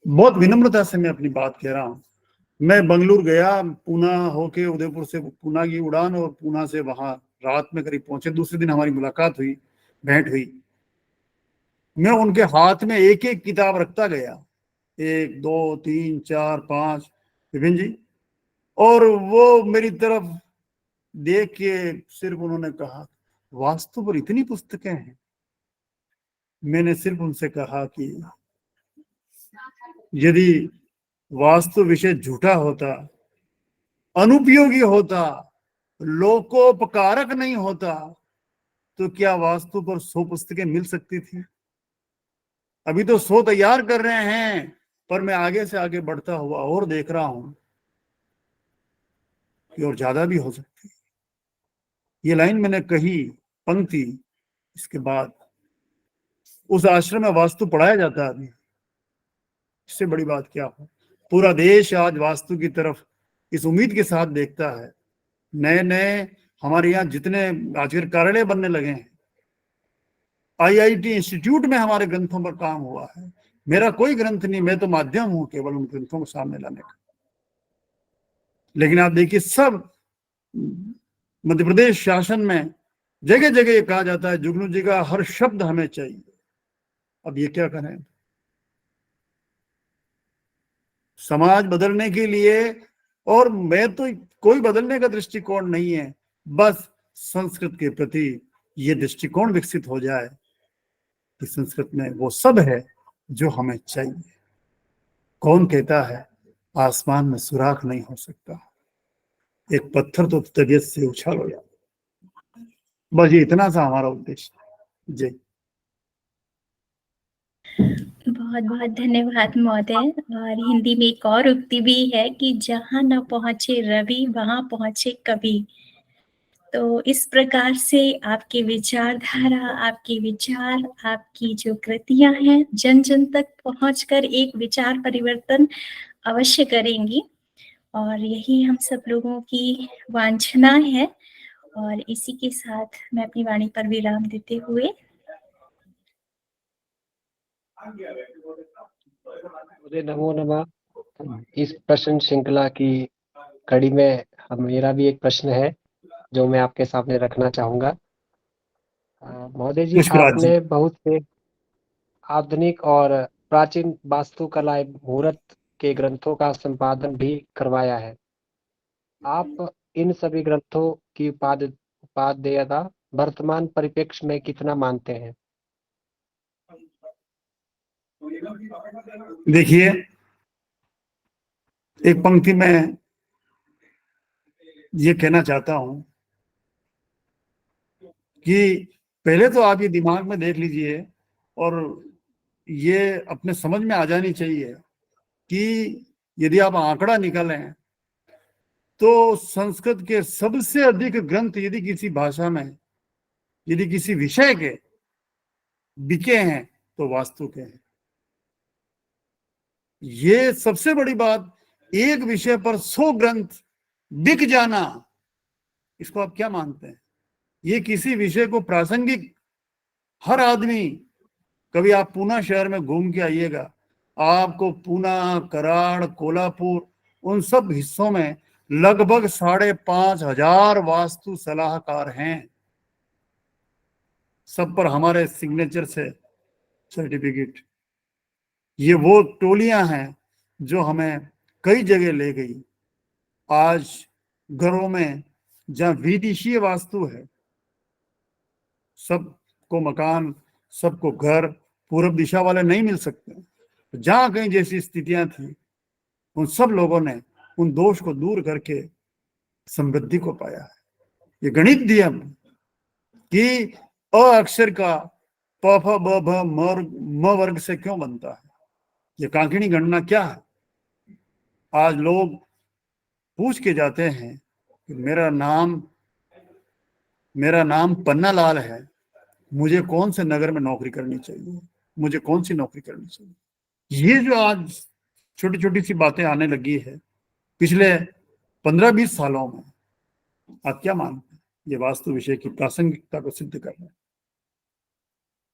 बहुत विनम्रता से मैं अपनी बात कह रहा हूं। मैं बंगलुरु गया, पूना होके, उदयपुर से पूना की उड़ान और पूना से वहां रात में करीब पहुंचे। दूसरे दिन हमारी मुलाकात हुई, भेंट हुई। मैं उनके हाथ में एक एक किताब रखता गया, 1 2 3 4 5 विपिन जी, और वो मेरी तरफ देख के सिर्फ उन्होंने कहा वास्तु पर इतनी पुस्तकें हैं। मैंने सिर्फ उनसे कहा कि यदि वास्तु विषय झूठा होता, अनुपयोगी होता, लोकोपकारक नहीं होता, तो क्या वास्तु पर 100 पुस्तकें मिल सकती थी? अभी तो 100 तैयार कर रहे हैं, पर मैं आगे से आगे बढ़ता हुआ और देख रहा हूं कि और ज्यादा भी हो सकती है। ये लाइन मैंने कही, पंक्ति, इसके बाद उस आश्रम में वास्तु पढ़ाया जाता है। इससे बड़ी बात क्या हो। पूरा देश आज वास्तु की तरफ इस उम्मीद के साथ देखता है। नए नए हमारे यहाँ जितने आजकल कार्यालय बनने लगे हैं, IIT इंस्टीट्यूट में हमारे ग्रंथों पर काम हुआ है। मेरा कोई ग्रंथ नहीं, मैं तो माध्यम हूं केवल उन ग्रंथों को सामने लाने का। लेकिन आप देखिए, सब मध्य प्रदेश शासन में जगह जगह ये कहा जाता है जुगनू जी का हर शब्द हमें चाहिए। अब ये क्या करें? समाज बदलने के लिए, और मैं तो कोई बदलने का दृष्टिकोण नहीं है, बस संस्कृत के प्रति ये दृष्टिकोण विकसित हो जाए कि संस्कृत में वो सब है जो हमें चाहिए। कौन कहता है आसमान में सुराख नहीं हो सकता? एक पत्थर तो तबीयत से उछाल हो जाता। बस ये इतना सा हमारा उद्देश्य है। जी, बहुत बहुत धन्यवाद महोदय। और हिंदी में एक और उक्ति भी है कि जहाँ न पहुंचे रवि वहां पहुंचे कवि। तो इस प्रकार से आपकी विचारधारा, आपके विचार, आपकी जो कृतियां हैं जन जन तक पहुंचकर एक विचार परिवर्तन अवश्य करेंगी। और यही हम सब लोगों की वांछना है। और इसी के साथ मैं अपनी वाणी पर विराम देते हुए नमो नमः। इस प्रश्न श्रृंखला की कड़ी में मेरा भी एक प्रश्न है जो मैं आपके सामने रखना चाहूंगा। महोदय जी, पुष्पराज जी। आपने बहुत से आधुनिक और प्राचीन वास्तुकला मुहूर्त के ग्रंथों का संपादन भी करवाया है। आप इन सभी ग्रंथों की उपादेयता वर्तमान परिप्रेक्ष्य में कितना मानते हैं? देखिए, एक पंक्ति में ये कहना चाहता हूं कि पहले तो आप ये दिमाग में देख लीजिए और ये अपने समझ में आ जानी चाहिए कि यदि आप आंकड़ा निकालें तो संस्कृत के सबसे अधिक ग्रंथ यदि किसी भाषा में, यदि किसी विषय के बिके हैं तो वास्तु के हैं। ये सबसे बड़ी बात, एक विषय पर 100 ग्रंथ बिक जाना, इसको आप क्या मानते हैं? ये किसी विषय को प्रासंगिक, हर आदमी, कभी आप पूना शहर में घूम के आइएगा, आपको पूना, कराड़, कोल्हापुर, उन सब हिस्सों में लगभग 5,500 वास्तु सलाहकार हैं। सब पर हमारे सिग्नेचर से सर्टिफिकेट। ये वो टोलियां हैं जो हमें कई जगह ले गई। आज घरों में जहां विदेशीय वास्तु है, सबको मकान, सबको घर पूर्व दिशा वाले नहीं मिल सकते, जहां कहीं जैसी स्थितियां थी, उन सब लोगों ने उन दोष को दूर करके समृद्धि को पाया है। ये गणित नियम कि अ अक्षर का प फ ब भ म वर्ग से क्यों बनता है, ये कांकिणी गणना क्या है। आज लोग पूछ के जाते हैं कि मेरा नाम पन्ना लाल है, मुझे कौन से नगर में नौकरी करनी चाहिए, मुझे कौन सी नौकरी करनी चाहिए। ये जो आज छोटी छोटी सी बातें आने लगी है, पिछले 15-20 सालों में, आप क्या मानते हैं? ये वास्तु विषय की प्रासंगिकता को सिद्ध कर रहे हैं।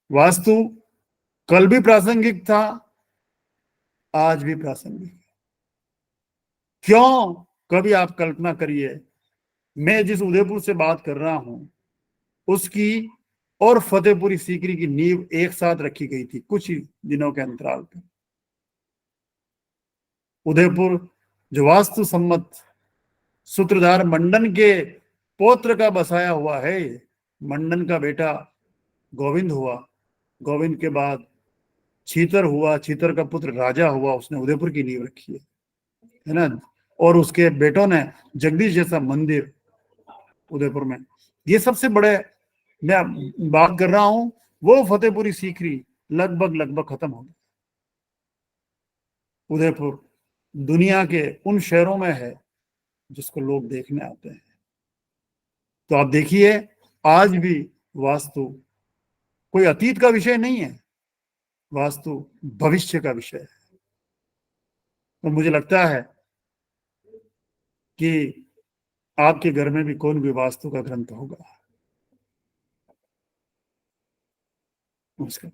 वास्तु कल भी प्रासंगिक था, आज भी प्रासंगिक है। क्यों? कभी आप कल्पना करिए, मैं जिस उदयपुर से बात कर रहा हूं उसकी और फतेहपुरी सीकरी की नींव एक साथ रखी गई थी कुछ ही दिनों के अंतराल पर। उदयपुर जो वास्तु सम्मत सूत्रधार मंडन के पौत्र का बसाया हुआ है, मंडन का बेटा गोविंद हुआ, गोविंद के बाद छीतर हुआ, छीतर का पुत्र राजा हुआ, उसने उदयपुर की नींव रखी है ना। और उसके बेटों ने जगदीश जैसा मंदिर उदयपुर में, ये सबसे बड़े, मैं बात कर रहा हूं वो फतेहपुरी सीकरी लगभग खत्म हो गई। उदयपुर दुनिया के उन शहरों में है जिसको लोग देखने आते हैं। तो आप देखिए, आज भी वास्तु कोई अतीत का विषय नहीं है, वास्तु भविष्य का विषय है। और मुझे लगता है कि आपके घर में भी कौन भी वास्तु का ग्रंथ होगा। नमस्कार।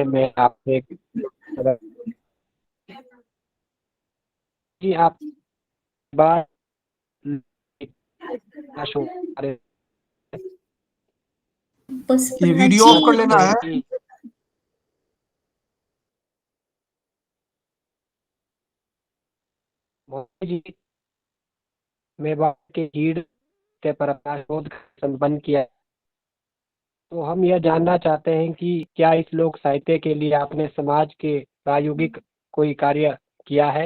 मैं आपसे जी, आप बार ये वीडियो ऑफ कर लेना है। जी, मेवाड़ के हीड़ के प्रकाश शोध संपन्न किया। तो हम यह जानना चाहते हैं कि क्या इस लोक साहित्य के लिए आपने समाज के प्रायोगिक कोई कार्य किया है?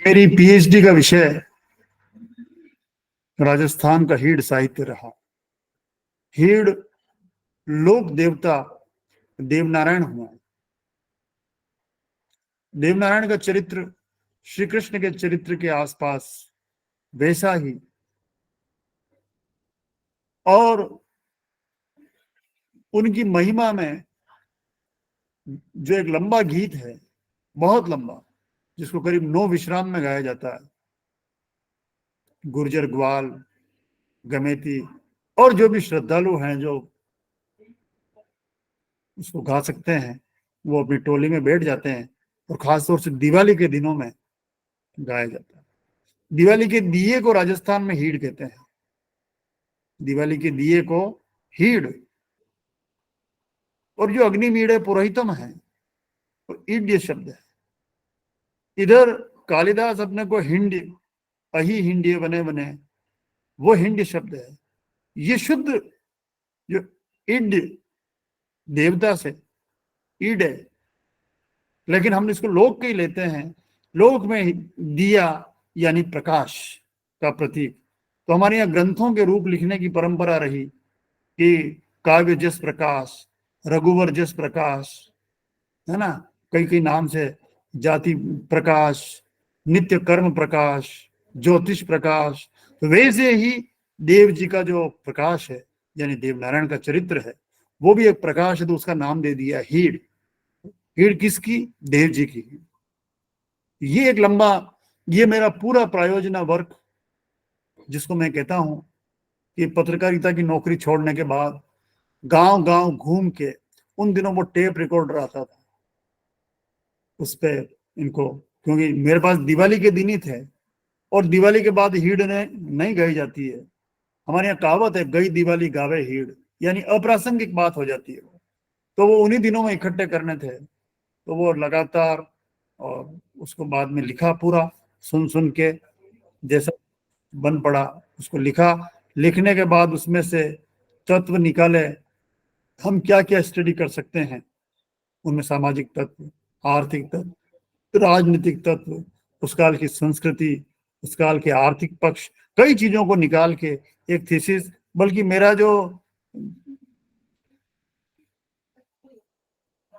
मेरी पीएचडी का विषय राजस्थान का हीड़ साहित्य रहा। हीड़ लोक देवता देवनारायण हुआ। देवनारायण का चरित्र श्री कृष्ण के चरित्र के आसपास वैसा ही, और उनकी महिमा में जो एक लंबा गीत है, बहुत लंबा, जिसको करीब 9 विश्राम में गाया जाता है, गुर्जर, ग्वाल, गमेती और जो भी श्रद्धालु हैं जो उसको गा सकते हैं, वो अपनी टोली में बैठ जाते हैं। और खासतौर से दिवाली के दिनों में गाया जाता है। दिवाली के दिए को राजस्थान में हीड़ कहते हैं। दिवाली के दिए को हीड, और जो अग्निमीड़े पुरोहितम है तो ईड्य शब्द है। इधर कालिदास अपने को हिंड, अहि हिंड्य बने बने, वो हिंड शब्द है। ये शुद्ध जो ईड देवता से ईड है, लेकिन हम इसको लोक के ही लेते हैं। लोक में दिया यानी प्रकाश का प्रतीक। तो हमारे यहाँ ग्रंथों के रूप लिखने की परंपरा रही कि काव्य जस प्रकाश, रघुवर जस प्रकाश, है ना, कई कई नाम से, जाति प्रकाश, नित्य कर्म प्रकाश, ज्योतिष प्रकाश। तो वैसे ही देव जी का जो प्रकाश है, यानी देव नारायण का चरित्र है, वो भी एक प्रकाश है, तो उसका नाम दे दिया हीड। हीड किसकी? देव जी की। ये एक लंबा, ये मेरा पूरा प्रायोजना वर्क, जिसको मैं कहता हूं कि पत्रकारिता की नौकरी छोड़ने के बाद गांव गांव घूम के, उन दिनों वो टेप रिकॉर्डर आता था, उस पे इनको, क्योंकि मेरे पास दिवाली के दिन ही थे, और दिवाली के बाद हीड ने नहीं गाई जाती है। हमारे यहाँ कहावत है, गई दिवाली गावे हीड, यानी अप्रासंगिक बात हो जाती है। तो वो उन्हीं दिनों में इकट्ठे करने थे, तो वो लगातार, और उसको बाद में लिखा पूरा, सुन सुन के जैसा बन पड़ा उसको लिखा। लिखने के बाद उसमें से तत्व निकाले, हम क्या क्या स्टडी कर सकते हैं उनमें, सामाजिक तत्व, आर्थिक तत्व, राजनीतिक तत्व, उस काल की संस्कृति, उस काल के आर्थिक पक्ष, कई चीजों को निकाल के एक थीसिस, बल्कि मेरा जो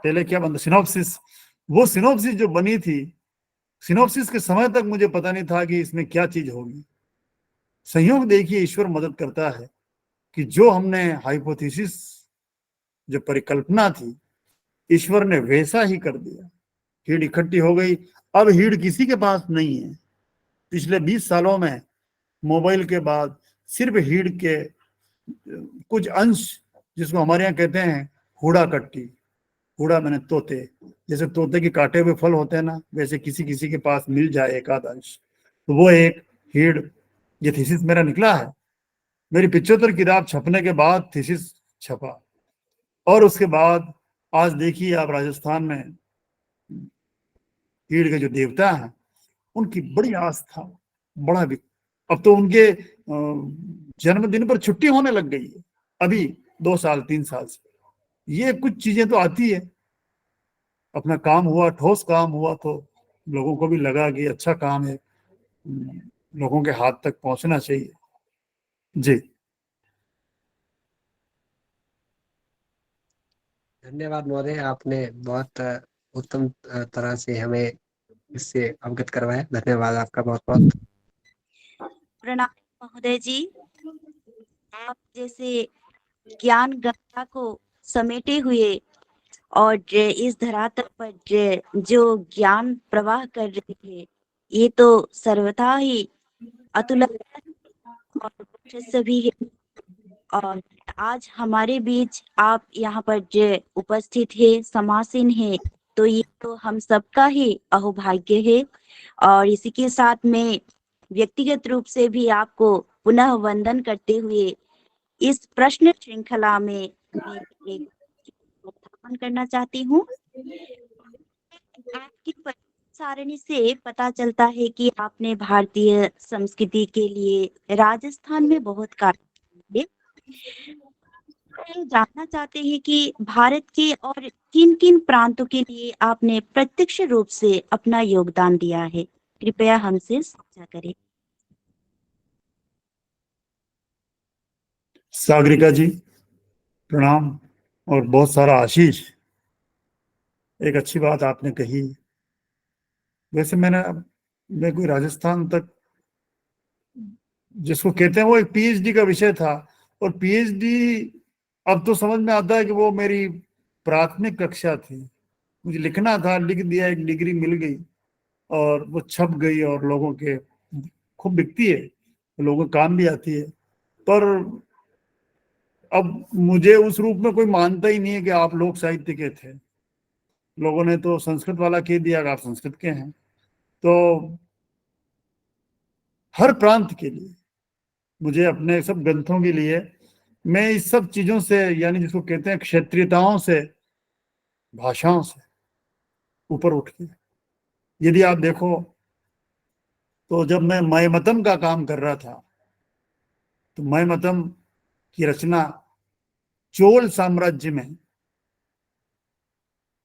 पहले क्या बनता, सिनॉप्सिस, वो सिनॉप्सिस जो बनी थी, सिनॉप्सिस के समय तक मुझे पता नहीं था कि इसमें क्या चीज होगी। संयोग देखिए, ईश्वर मदद करता है कि जो हमने हाइपोथेसिस, जो परिकल्पना थी, ईश्वर ने वैसा ही कर दिया। हीड इकट्ठी हो गई। अब हीड किसी के पास नहीं है। पिछले 20 सालों में मोबाइल के बाद सिर्फ हीड के कुछ अंश, जिसको हमारे यहाँ कहते हैं हुड़ा कट्टी, हुड़ा मैंने तोते, जैसे तोते के काटे हुए फल होते हैं ना, वैसे किसी किसी के पास मिल जाए एक आध अंश, तो वो एक हीड। ये थीसिस मेरा निकला है। मेरी 75 किताब छपने के बाद थीसिस छपा, और उसके बाद आज देखिए आप, राजस्थान में हीड के जो देवता हैं, उनकी बड़ी आस्था, बड़ा भी। अब तो उनके जन्मदिन पर छुट्टी होने लग गई है, अभी 2 साल 3 साल से। ये कुछ चीजें तो आती है, अपना काम हुआ, ठोस काम हुआ, तो लोगों को भी लगा कि अच्छा काम है, लोगों के हाथ तक पहुंचना चाहिए। जी धन्यवाद महोदय, आपने बहुत उत्तम तरह से हमें इससे अवगत करवाया। धन्यवाद आपका बहुत बहुत। प्रणाम महोदय जी। आप जैसे ज्ञान गंगा को समेटे हुए और इस धरातल पर जो ज्ञान प्रवाह कर रहे थे, ये तो सर्वथा ही अतुलनीय और प्रशंसनीय भी है। और आज हमारे बीच आप यहाँ पर जो उपस्थित है, समासीन है, तो ये तो हम सबका ही अहोभाग्य है। और इसी के साथ में व्यक्तिगत रूप से भी आपको पुनः वंदन करते हुए इस प्रश्न श्रृंखला में मैं एक उत्थापन करना चाहती हूँ। आपकी सारणी से पता चलता है कि आपने भारतीय संस्कृति के लिए राजस्थान में बहुत कार्य किए। हम जानना चाहते हैं कि भारत के और किन किन प्रांतों के लिए आपने प्रत्यक्ष रूप से अपना योगदान दिया है, कृपया हमसे साझा करें। सागरिका जी, प्रणाम और बहुत सारा आशीष। एक अच्छी बात आपने कही। वैसे मैं कोई राजस्थान तक, जिसको कहते हैं, वो एक पीएचडी का विषय था, और पीएचडी अब तो समझ में आता है कि वो मेरी प्राथमिक कक्षा थी। मुझे लिखना था, लिख दिया, एक डिग्री मिल गई, और वो छप गई, और लोगों के खूब बिकती है, लोगों को काम भी आती है। पर अब मुझे उस रूप में कोई मानता ही नहीं है कि आप लोक साहित्य के थे। लोगों ने तो संस्कृत वाला कह दिया कि आप संस्कृत के हैं। तो हर प्रांत के लिए मुझे अपने सब ग्रंथों के लिए मैं इस सब चीजों से, यानी जिसको कहते हैं क्षेत्रीयताओं से, भाषाओं से ऊपर उठ के, यदि आप देखो तो जब मैं मयमतम का काम कर रहा था तो मयमतम की रचना चोल साम्राज्य में,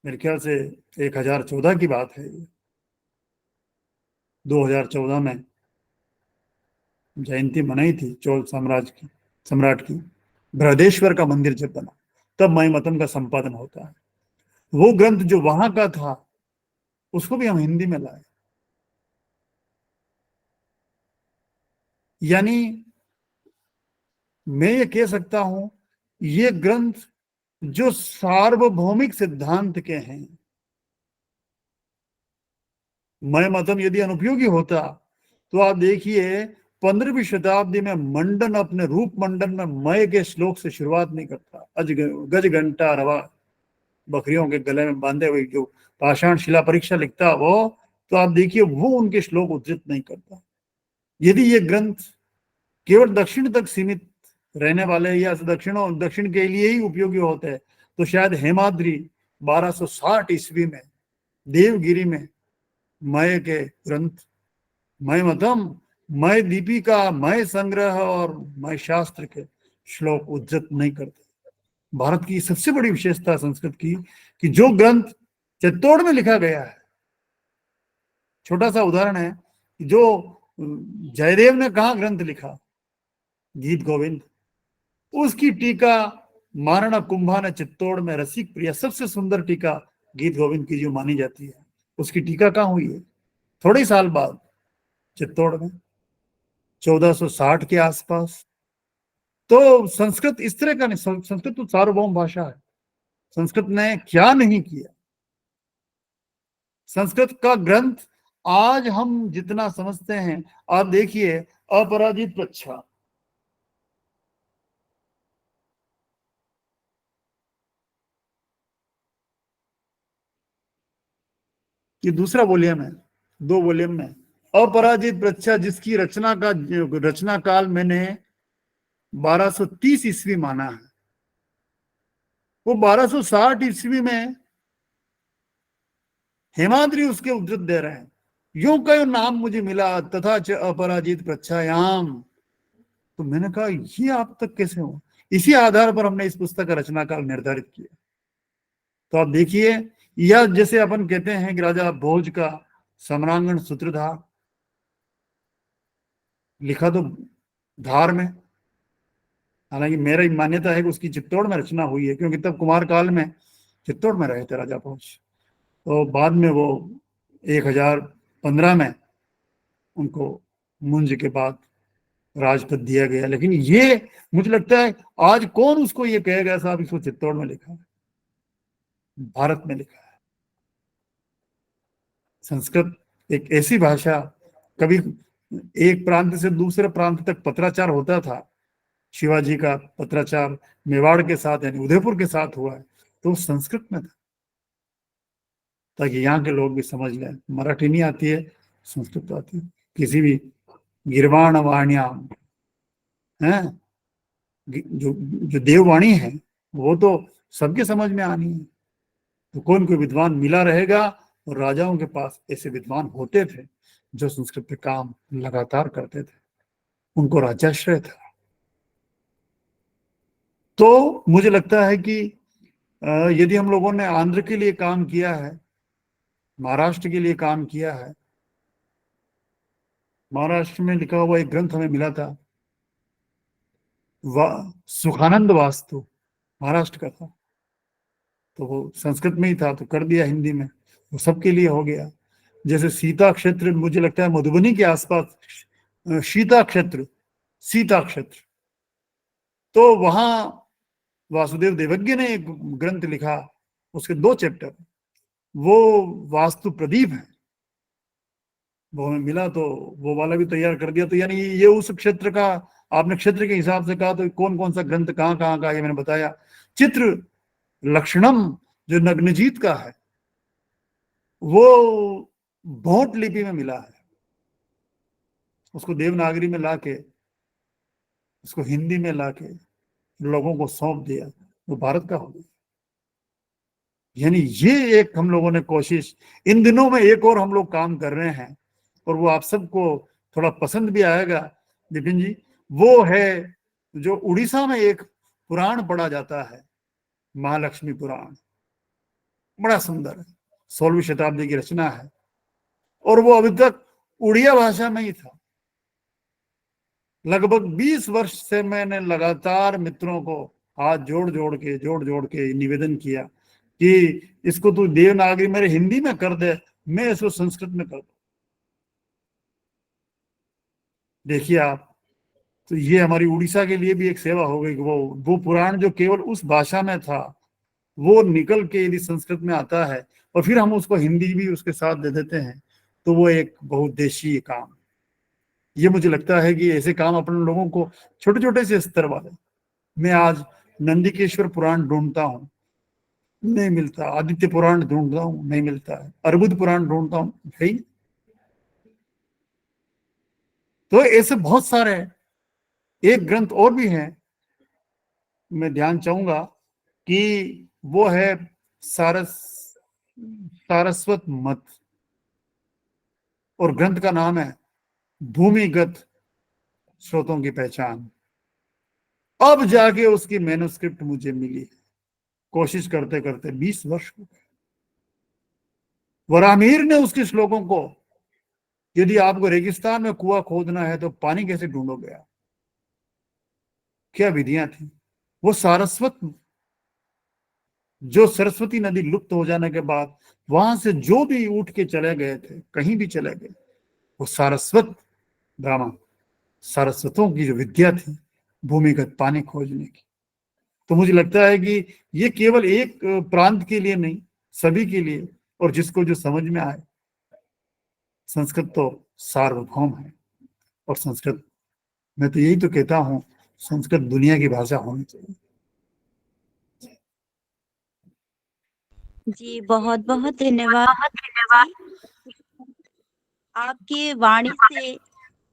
मेरे ख्याल से 1014 की बात है, 2014 में जयंती मनाई थी चोल साम्राज्य की, सम्राट की। बृहदेश्वर का मंदिर जब बना तब मयमतम का संपादन होता है। वो ग्रंथ जो वहां का था उसको भी हम हिंदी में लाए। यानी मैं ये कह सकता हूं ये ग्रंथ जो सार्वभौमिक सिद्धांत के हैं, मयमतम यदि अनुपयोगी होता तो आप देखिए 15वीं शताब्दी में मंडन अपने रूप मंडन में मय के श्लोक से शुरुआत नहीं करता। गज घंटा रवा बकरियों के गले में बांधे हुए जो पाषाण शिला परीक्षा लिखता वो, तो आप देखिए वो उनके श्लोक उद्धृत नहीं करता। यदि ये ग्रंथ केवल दक्षिण तक सीमित रहने वाले या दक्षिण के लिए ही उपयोगी होते हैं तो शायद हेमाद्री 1260 ईस्वी में देवगिरी में मय के ग्रंथ मयमतम, मय दीपिका, मय संग्रह और मय शास्त्र के श्लोक उद्धृत नहीं करते। भारत की सबसे बड़ी विशेषता संस्कृत की कि जो ग्रंथ चित्तौड़ में लिखा गया है, छोटा सा उदाहरण है, जो जयदेव ने कहा ग्रंथ लिखा, गीत गोविंद, उसकी टीका महाराणा कुंभा ने चित्तौड़ में रसिक प्रिया, सबसे सुंदर टीका गीत गोविंद की जो मानी जाती है, उसकी टीका कहाँ हुई है? थोड़े ही साल बाद चित्तौड़ में 1460 के आसपास। तो संस्कृत इस तरह का नहीं, संस्कृत तो सार्वभौम भाषा है। संस्कृत ने क्या नहीं किया। संस्कृत का ग्रंथ आज हम जितना समझते हैं, आप देखिए अपराजित प्रच्छा, ये दूसरा वॉल्यूम है, 2 वॉल्यूम में अपराजित प्रच्छा, जिसकी रचना काल मैंने 1230 ईस्वी माना है, वो 1260 ईस्वी में हेमाद्री उसके उद्धृत दे रहे हैं। यूं का नाम मुझे मिला तथा च अपराजित प्रच्छायाम। तो मैंने कहा ये आप तक कैसे हो? इसी आधार पर हमने इस पुस्तक का रचना काल निर्धारित किया। तो आप देखिए, या जैसे अपन कहते हैं कि राजा भोज का सम्रांगण सूत्रधार लिखा तो धार में, हालांकि मेरी मान्यता है कि उसकी चित्तौड़ में रचना हुई है, क्योंकि तब कुमार काल में चित्तौड़ में रहे थे राजा भोज। तो बाद में वो 1015 में उनको मुंज के बाद राजपद दिया गया। लेकिन ये मुझे लगता है आज कौन उसको ये कहेगा साहब इसको चित्तौड़ में लिखा है, भारत में लिखा है। संस्कृत एक ऐसी भाषा, कभी एक प्रांत से दूसरे प्रांत तक पत्राचार होता था। शिवाजी का पत्राचार मेवाड़ के साथ यानी उदयपुर के साथ हुआ है तो वो संस्कृत में था, ताकि यहाँ के लोग भी समझ लें। मराठी नहीं आती है, संस्कृत आती है। किसी भी गिरवाण वाण्याम है, जो देववाणी है वो तो सबके समझ में आनी है। तो कौन कोई विद्वान मिला रहेगा, और राजाओं के पास ऐसे विद्वान होते थे जो संस्कृत पे काम लगातार करते थे, उनको राजाश्रय था। तो मुझे लगता है कि यदि हम लोगों ने आंध्र के लिए काम किया है, महाराष्ट्र के लिए काम किया है, महाराष्ट्र में लिखा हुआ एक ग्रंथ हमें मिला था, सुखानंद वास्तु, महाराष्ट्र का था, तो वो संस्कृत में ही था तो कर दिया हिंदी में, वो सबके लिए हो गया। जैसे सीता क्षेत्र, मुझे लगता है मधुबनी के आसपास सीता क्षेत्र, तो वहां वासुदेव देवज्ञ ने एक ग्रंथ लिखा, उसके 2 चैप्टर, वो वास्तु प्रदीप है, वो हमें मिला तो वो वाला भी तैयार कर दिया। तो यानी ये उस क्षेत्र का, आपने क्षेत्र के हिसाब से कहा तो कौन कौन सा ग्रंथ कहाँ कहाँ का, ये मैंने बताया। चित्र लक्षणम जो नग्नजीत का है वो भोट लिपि में मिला है, उसको देवनागरी में लाके उसको हिंदी में लाके लोगों को सौंप दिया, वो भारत का हो गया। यानी ये एक हम लोगों ने कोशिश, इन दिनों में एक और हम लोग काम कर रहे हैं, और वो आप सबको थोड़ा पसंद भी आएगा विपिन जी। वो है जो उड़ीसा में एक पुराण पढ़ा जाता है, महालक्ष्मी पुराण, बड़ा सुंदर है, 16वीं शताब्दी की रचना है, और वो अभी तक उड़िया भाषा में ही था। लगभग 20 वर्ष से मैंने लगातार मित्रों को हाथ जोड़ जोड़ के निवेदन किया कि इसको तू देवनागरी मेरे हिंदी में कर दे, मैं इसको संस्कृत में कर दूं। देखिए आप, तो ये हमारी उड़ीसा के लिए भी एक सेवा हो गई कि वो पुराण जो केवल उस भाषा में था, वो निकल के यदि संस्कृत में आता है और फिर हम उसको हिंदी भी उसके साथ दे देते हैं, तो वो एक बहुउद्देशीय काम। ये मुझे लगता है कि ऐसे काम अपन लोगों को छोटे छोटे से स्तर वाले, मैं आज नंदिकेश्वर पुराण ढूंढता हूँ, नहीं मिलता, आदित्य पुराण ढूंढता हूँ, नहीं मिलता है, अर्बुद पुराण ढूंढता हूँ, है ही। तो ऐसे बहुत सारे एक ग्रंथ और भी हैं, मैं ध्यान चाहूंगा कि वो है सारस्वत मत, और ग्रंथ का नाम है भूमिगत स्रोतों की पहचान। अब जाके उसकी मैन्युस्क्रिप्ट मुझे मिली, कोशिश करते करते 20 वर्ष हो गए। वरामीर ने उसके श्लोकों को, यदि आपको रेगिस्तान में कुआं खोदना है तो पानी कैसे ढूंढोगे आप, क्या विधियां थी। वो सारस्वत, जो सरस्वती नदी लुप्त हो जाने के बाद वहां से जो भी उठ के चले गए थे, कहीं भी चले गए, वो सारस्वत ड्रामा, सारस्वतों की जो विद्या थी भूमिगत पानी खोजने की। तो मुझे लगता है कि ये केवल एक प्रांत के लिए नहीं, सभी के लिए, और जिसको जो समझ में आए। संस्कृत तो सार्वभौम है, और संस्कृत, मैं तो यही तो कहता हूं, संस्कृत दुनिया की भाषा होनी चाहिए। जी बहुत बहुत धन्यवाद जी। आपकी वाणी से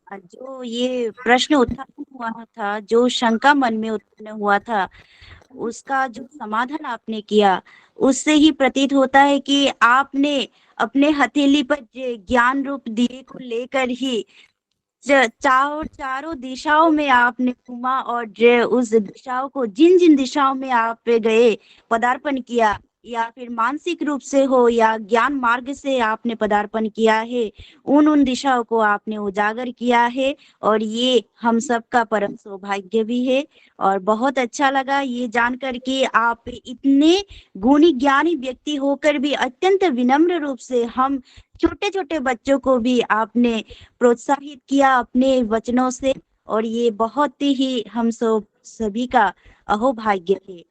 जो ये प्रश्न उत्पन्न हुआ था, जो शंका मन में उत्पन्न हुआ था, उसका जो समाधान आपने किया, उससे ही प्रतीत होता है कि आपने अपने हथेली पर ज्ञान रूप दिए को लेकर ही चारों दिशाओं में आपने घूमा, और उस दिशाओं को, जिन जिन दिशाओं में आप गए, पदार्पण किया, या फिर मानसिक रूप से हो या ज्ञान मार्ग से आपने पदार्पण किया है, उन दिशाओं को आपने उजागर किया है, और ये हम सबका परम सौभाग्य भी है। और बहुत अच्छा लगा ये जानकर कि आप इतने गुणी ज्ञानी व्यक्ति होकर भी अत्यंत विनम्र रूप से हम छोटे छोटे बच्चों को भी आपने प्रोत्साहित किया अपने वचनों से, और ये बहुत ही हम सब सभी का अहोभाग्य है।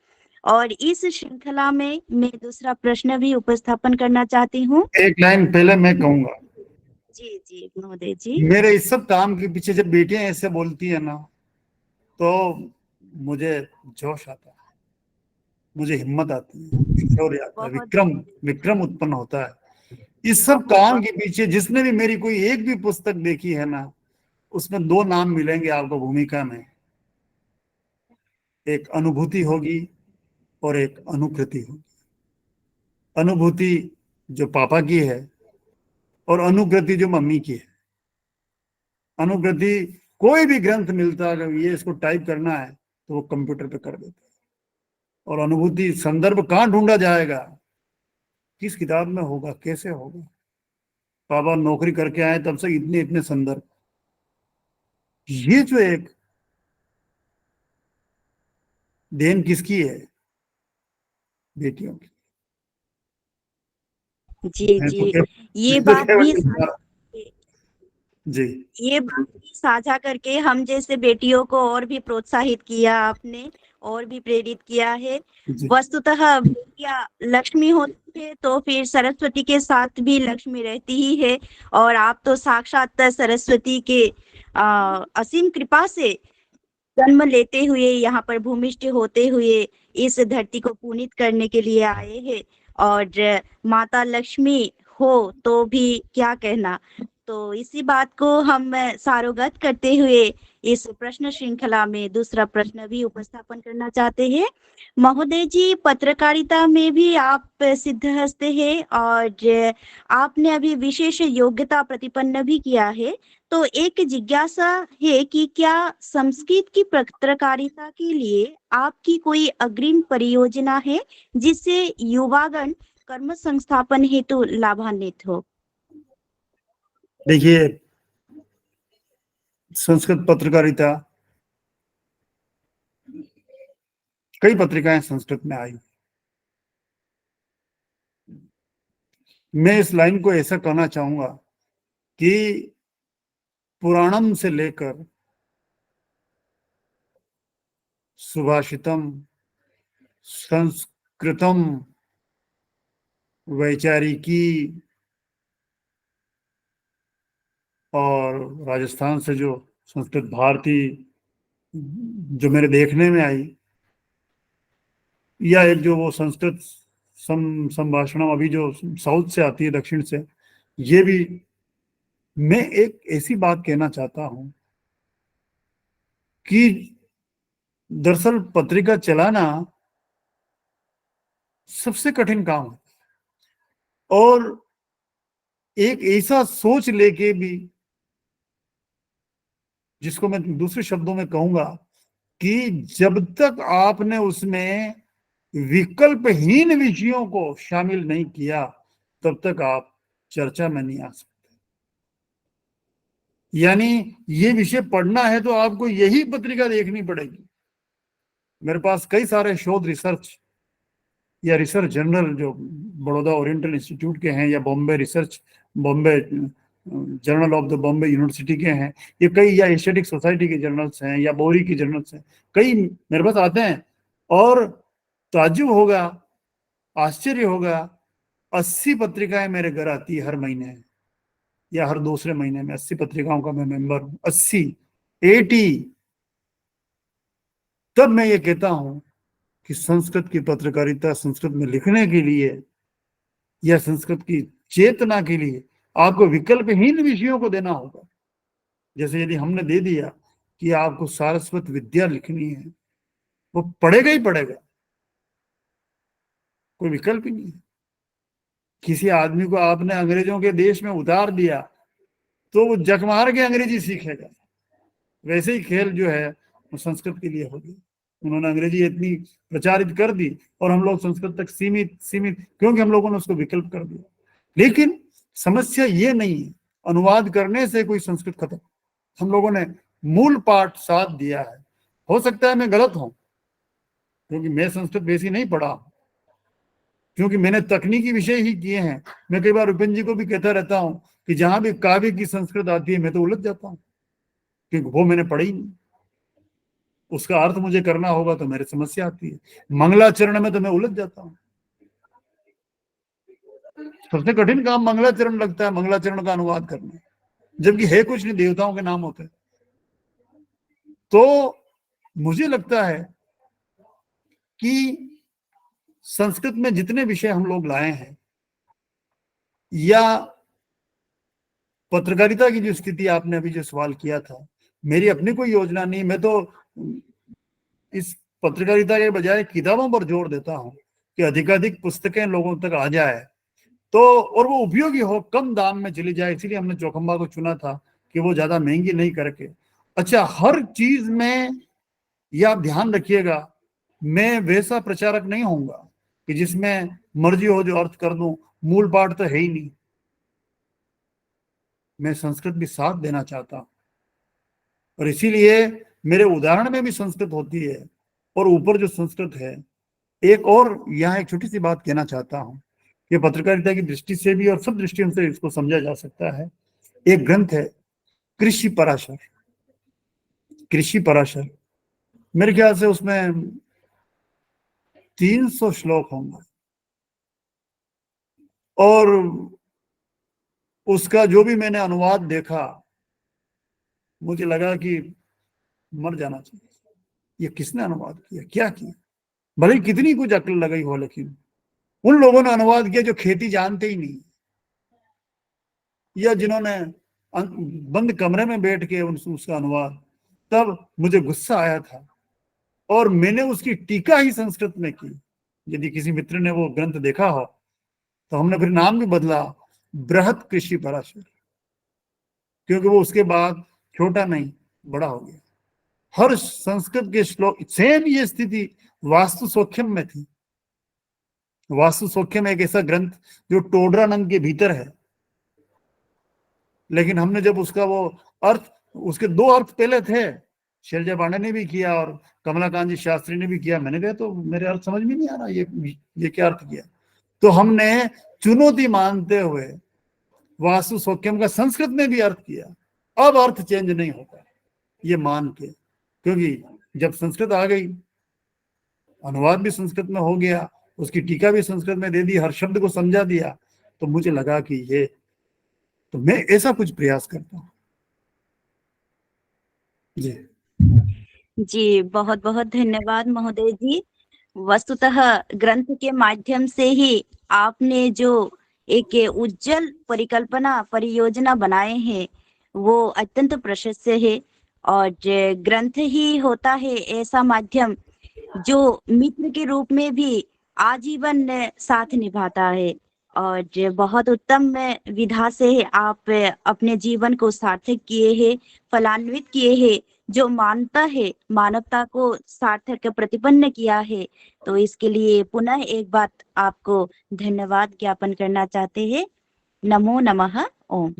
और इस श्रृंखला में मैं दूसरा प्रश्न भी उपस्थापन करना चाहती हूँ। एक लाइन पहले मैं कहूंगा, जी जी महोदय जी। मेरे इस सब काम के पीछे जब बेटियां ऐसे बोलती है ना, तो मुझे जोश आता है, मुझे हिम्मत आती है, शौर्य आता है, विक्रम उत्पन्न होता है। इस सब काम के पीछे जिसने भी मेरी कोई एक भी पुस्तक देखी है ना, उसमें 2 नाम मिलेंगे आपको भूमिका में, एक अनुभूति होगी और एक अनुकृति होगी। अनुभूति जो पापा की है, और अनुकृति जो मम्मी की है। अनुकृति कोई भी ग्रंथ मिलता है, ये इसको टाइप करना है तो वो कंप्यूटर पे कर देता है। और अनुभूति संदर्भ कहाँ ढूंढा जाएगा, किस किताब में होगा, कैसे होगा। पापा नौकरी करके आए तब से इतने इतने संदर्भ। ये जो एक देन किसकी है, बेटियों की। जी मैं जी, तो ये बात भी जी, ये बात भी साझा करके हम जैसे बेटियों को और भी प्रोत्साहित किया आपने, और भी प्रेरित किया है। वस्तुतः बेटियां लक्ष्मी होती है तो फिर सरस्वती के साथ भी लक्ष्मी रहती ही है, और आप तो साक्षात सरस्वती के असीम कृपा से जन्म लेते हुए, यहाँ पर भूमिष्ठ होते हुए इस धरती को पुनीत करने के लिए आए हैं। और माता लक्ष्मी हो तो भी क्या कहना। तो इसी बात को हम सारोगत करते हुए इस प्रश्न श्रृंखला में दूसरा प्रश्न भी उपस्थापन करना चाहते हैं। महोदय जी, पत्रकारिता में भी आप सिद्धहस्त हैं और आपने अभी विशेष योग्यता प्रतिपन्न भी किया है। तो एक जिज्ञासा है कि क्या संस्कृत की पत्रकारिता के लिए आपकी कोई अग्रिम परियोजना है जिससे युवागण कर्म संस्थापन हेतु लाभान्वित हो? देखिए, संस्कृत पत्रकारिता, कई पत्रिकाएं संस्कृत में आई। मैं इस लाइन को ऐसा कहना चाहूंगा कि पुराणम से लेकर सुभाषितम, संस्कृतम, वैचारिकी और राजस्थान से जो संस्कृत भारती जो मेरे देखने में आई, या एक जो वो संस्कृत संभाषणम अभी जो साउथ से आती है, दक्षिण से, ये भी, मैं एक ऐसी बात कहना चाहता हूं कि दरअसल पत्रिका चलाना सबसे कठिन काम है, और एक ऐसा सोच लेके भी, जिसको मैं दूसरे शब्दों में कहूंगा कि जब तक आपने उसमें विकल्पहीन विषयों को शामिल नहीं किया तब तक आप चर्चा में नहीं आ सकते। यानी ये विषय पढ़ना है तो आपको यही पत्रिका देखनी पड़ेगी। मेरे पास कई सारे शोध रिसर्च या रिसर्च जर्नल जो बड़ौदा ओरिएंटल इंस्टीट्यूट के हैं, या Bombay journal of the Bombay university के हैं, ये कई, या एशियाटिक सोसाइटी के जर्नल्स हैं, या बोरी की जर्नल्स हैं, कई मेरे पास आते हैं। और ताज्जुब होगा, आश्चर्य होगा, 80 पत्रिकाएं मेरे घर आती है हर महीने या हर दूसरे महीने में। 80 पत्रिकाओं का मैं मेंबर हूं, 80। तब मैं ये कहता हूं कि संस्कृत की पत्रकारिता, संस्कृत में लिखने के लिए या संस्कृत की चेतना के लिए आपको विकल्पहीन विषयों को देना होगा। जैसे यदि हमने दे दिया कि आपको सारस्वत विद्या लिखनी है, वो पढ़ेगा ही पढ़ेगा, कोई विकल्प ही नहीं है। किसी आदमी को आपने अंग्रेजों के देश में उतार दिया तो वो जगमार के अंग्रेजी सीखेगा। वैसे ही खेल जो है वो संस्कृत के लिए होगी। उन्होंने अंग्रेजी इतनी प्रचारित कर दी और हम लोग संस्कृत तक सीमित, क्योंकि हम लोगों ने उसको विकल्प कर दिया। लेकिन समस्या ये नहीं है अनुवाद करने से कोई संस्कृत खत्म। हम लोगों ने मूल पाठ साथ दिया है। हो सकता है मैं गलत हूं, क्योंकि मैं संस्कृत वैसी नहीं पढ़ा, क्योंकि मैंने तकनीकी विषय ही किए हैं। मैं कई बार रुपेन जी को भी कहता रहता हूं कि जहां भी काव्य की संस्कृत आती है मैं तो उलझ जाता हूं, क्योंकि वो मैंने पढ़ी नहीं। उसका अर्थ मुझे करना होगा तो मेरी समस्या आती है। मंगलाचरण में तो मैं उलझ जाता हूं। सबसे कठिन काम मंगलाचरण लगता है, मंगलाचरण का अनुवाद करना, जबकि है कुछ नहीं, देवताओं के नाम होते हैं। तो मुझे लगता है कि संस्कृत में जितने विषय हम लोग लाए हैं, या पत्रकारिता की जो स्थिति आपने अभी जो सवाल किया था, मेरी अपनी कोई योजना नहीं। मैं तो इस पत्रकारिता के बजाय किताबों पर जोर देता हूं कि अधिकाधिक पुस्तकें लोगों तक आ जाए, तो और वो उपयोगी हो, कम दाम में चली जाए। इसीलिए हमने चौखंबा को चुना था कि वो ज्यादा महंगी नहीं करके। अच्छा, हर चीज में यह ध्यान रखिएगा, मैं वैसा प्रचारक नहीं होऊंगा कि जिसमें मर्जी हो जो अर्थ कर दूं, मूल पाठ तो है ही नहीं। मैं संस्कृत भी साथ देना चाहता हूं, और इसीलिए मेरे उदाहरण में भी संस्कृत होती है, और ऊपर जो संस्कृत है। एक और यहाँ एक छोटी सी बात कहना चाहता हूं, ये पत्रकारिता की दृष्टि से भी और सब दृष्टियों से इसको समझा जा सकता है। एक ग्रंथ है कृषि पराशर। कृषि पराशर, मेरे ख्याल से उसमें 300 श्लोक होंगे, और उसका जो भी मैंने अनुवाद देखा, मुझे लगा कि मर जाना चाहिए। ये किसने अनुवाद किया, क्या किया? भले ही कितनी कुछ अक्ल लगाई हो, लेकिन उन लोगों ने अनुवाद किया जो खेती जानते ही नहीं, या जिन्होंने बंद कमरे में बैठ के उसका अनुवाद, तब मुझे गुस्सा आया था और मैंने उसकी टीका ही संस्कृत में की। यदि किसी मित्र ने वो ग्रंथ देखा हो तो हमने फिर नाम भी बदला, बृहत कृषि पराशर, क्योंकि वो उसके बाद छोटा नहीं बड़ा हो गया। हर संस्कृत के श्लोक सेम ये स्थिति वास्तु सौख्यम में थी। वास्तु सौख्यम एक ऐसा ग्रंथ जो टोडरानंद के भीतर है, लेकिन हमने जब उसका वो अर्थ, उसके 2 अर्थ पहले थे, शैलजा पांडे ने भी किया और कमलाकांत जी शास्त्री ने भी किया। मैंने कहा तो मेरे अर्थ समझ में नहीं आ रहा, ये क्या अर्थ किया। तो हमने चुनौती मानते हुए वास्तु सौख्यम का संस्कृत में भी अर्थ किया। अब अर्थ चेंज नहीं होता ये मान के, क्योंकि जब संस्कृत आ गई, अनुवाद भी संस्कृत में हो गया, उसकी टीका भी संस्कृत में दे दी, हर शब्द को समझा दिया, तो मुझे लगा कि ये तो मैं ऐसा कुछ प्रयास करता हूँ। जी जी, बहुत बहुत धन्यवाद महोदय जी। वस्तुतः ग्रंथ के माध्यम से ही आपने जो एक उज्जवल परिकल्पना परियोजना बनाए हैं वो अत्यंत प्रशंसनीय है। और ग्रंथ ही होता है ऐसा माध्यम जो मित्र के रूप में भी आजीवन साथ निभाता है। और बहुत उत्तम विधा से आप अपने जीवन को सार्थक किए हैं, फलान्वित किए हैं, जो मानता है मानवता को सार्थक प्रतिपन्न किया है। तो इसके लिए पुनः एक बार आपको धन्यवाद ज्ञापन करना चाहते हैं। नमो नमः। ओम।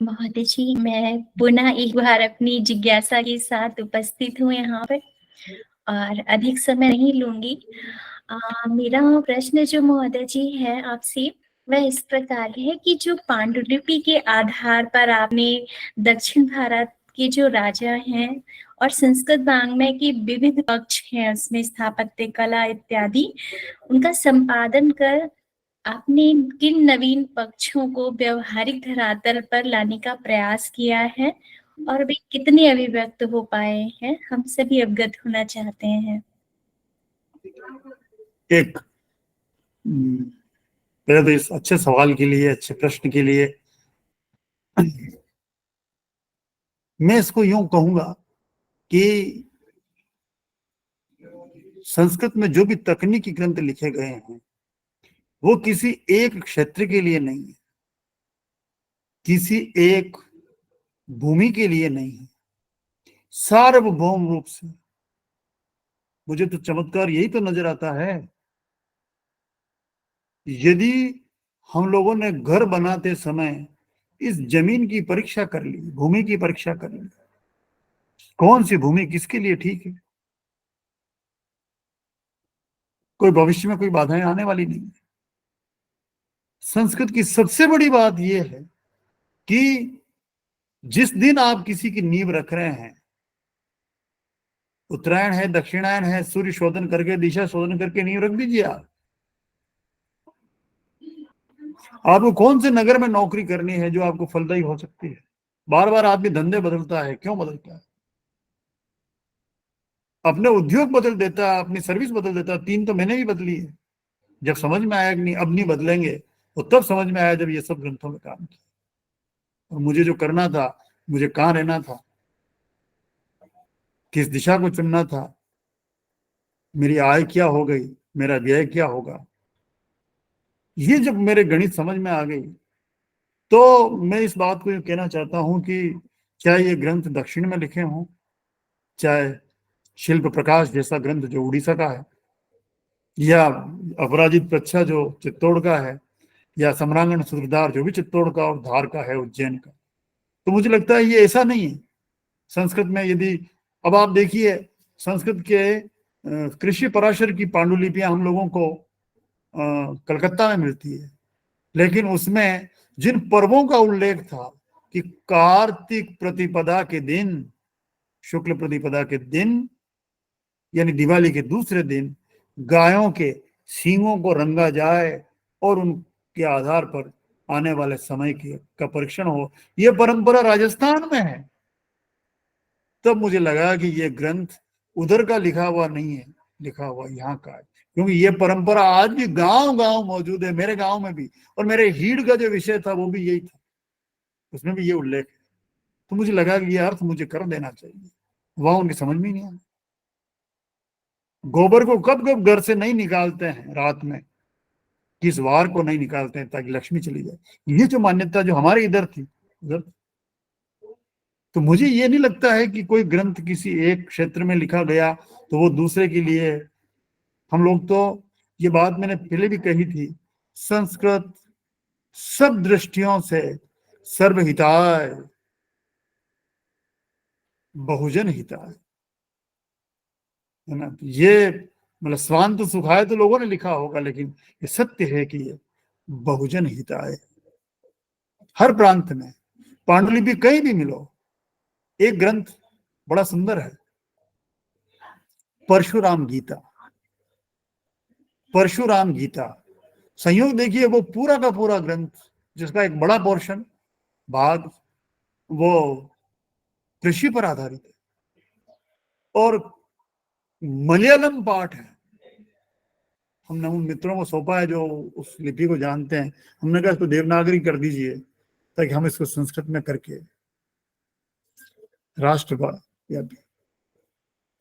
महोदय जी, मैं पुनः एक बार अपनी जिज्ञासा के साथ उपस्थित हूँ यहाँ पर और अधिक समय नहीं लूंगी। मेरा प्रश्न जो महोदय जी है आपसे वह इस प्रकार है कि जो पांडुलिपि के आधार पर आपने दक्षिण भारत के जो राजा हैं और संस्कृत वाङ्मय के विविध पक्ष हैं उसमें स्थापत्य कला इत्यादि, उनका संपादन कर आपने किन नवीन पक्षों को व्यवहारिक धरातल पर लाने का प्रयास किया है और वे कितने अभिव्यक्त हो पाए हैं, हम सभी अवगत होना चाहते हैं। एक पहले तो इस अच्छे सवाल के लिए, अच्छे प्रश्न के लिए मैं इसको यूं कहूंगा कि संस्कृत में जो भी तकनीकी ग्रंथ लिखे गए हैं वो किसी एक क्षेत्र के लिए नहीं है, किसी एक भूमि के लिए नहीं है, सार्वभौम रूप से। मुझे तो चमत्कार यही तो नजर आता है, यदि हम लोगों ने घर बनाते समय इस जमीन की परीक्षा कर ली, भूमि की परीक्षा कर ली, कौन सी भूमि किसके लिए ठीक है, कोई भविष्य में कोई बाधाएं आने वाली नहीं है। संस्कृत की सबसे बड़ी बात यह है कि जिस दिन आप किसी की नींव रख रहे हैं, उत्तरायण है, दक्षिणायन है, सूर्य शोधन करके, दिशा शोधन करके नींव रख दीजिए। आपको कौन से नगर में नौकरी करनी है जो आपको फलदायी हो सकती है। बार बार आदमी धंधे बदलता है, क्यों बदलता है? अपने उद्योग बदल देता है, अपनी सर्विस बदल देता है। 3 तो मैंने भी बदली है। जब समझ में आया कि नहीं अब नहीं बदलेंगे, तो तब समझ में आया जब ये सब ग्रंथों में काम किया। और मुझे जो करना था, मुझे कहाँ रहना था, किस दिशा को चुनना था, मेरी आय क्या हो गई, मेरा व्यय क्या होगा, ये जब मेरे गणित समझ में आ गई, तो मैं इस बात को कहना चाहता हूं कि चाहे ये ग्रंथ दक्षिण में लिखे हों, चाहे शिल्प प्रकाश जैसा ग्रंथ जो उड़ीसा का है, या अपराजित प्रच्छा जो चित्तौड़ का है, या सम्रांगण सूत्रधार जो भी चित्तौड़ का और धार का है, उज्जैन का, तो मुझे लगता है ये ऐसा नहीं है। संस्कृत में यदि अब आप देखिए, संस्कृत के कृषि पराशर की पांडुलिपियां हम लोगों को कलकत्ता में मिलती है, लेकिन उसमें जिन पर्वों का उल्लेख था कि कार्तिक प्रतिपदा के दिन, शुक्ल प्रतिपदा के दिन यानी दिवाली के दूसरे दिन गायों के सींगों को रंगा जाए और उनके आधार पर आने वाले समय का परीक्षण हो, यह परंपरा राजस्थान में है। तब मुझे लगा कि यह ग्रंथ उधर का लिखा हुआ नहीं है, लिखा हुआ यहाँ का है, क्योंकि ये परंपरा आज भी गांव गांव मौजूद है, मेरे गांव में भी। और मेरे हीड़ का जो विषय था वो भी यही था, उसमें भी ये उल्लेख है। तो मुझे लगा कि ये अर्थ मुझे कर देना चाहिए, वह उनकी समझ में नहीं आया। गोबर को कब कब घर से नहीं निकालते हैं रात में, किस वार को नहीं निकालते हैं ताकि लक्ष्मी चली जाए। ये जो मान्यता जो हमारे इधर थी उधर, तो मुझे ये नहीं लगता है कि कोई ग्रंथ किसी एक क्षेत्र में लिखा गया तो वो दूसरे के लिए। हम लोग तो, ये बात मैंने पहले भी कही थी, संस्कृत सब दृष्टियों से सर्वहिताय बहुजन हिताय है ना। ये मतलब स्वांत सुखाय तो लोगों ने लिखा होगा, लेकिन ये सत्य है कि ये बहुजन हिताय हर प्रांत में। पांडुलिपि कहीं भी मिलो, एक ग्रंथ बड़ा सुंदर है, परशुराम गीता। परशुराम गीता संयोग देखिए, वो पूरा का पूरा ग्रंथ जिसका एक बड़ा पोर्शन भाग वो कृषि पर आधारित है और मलयालम पाठ है। हमने उन मित्रों को सौंपा है जो उस लिपि को जानते हैं, हमने कहा इसको देवनागरी कर दीजिए ताकि हम इसको संस्कृत में करके राष्ट्रव्यापी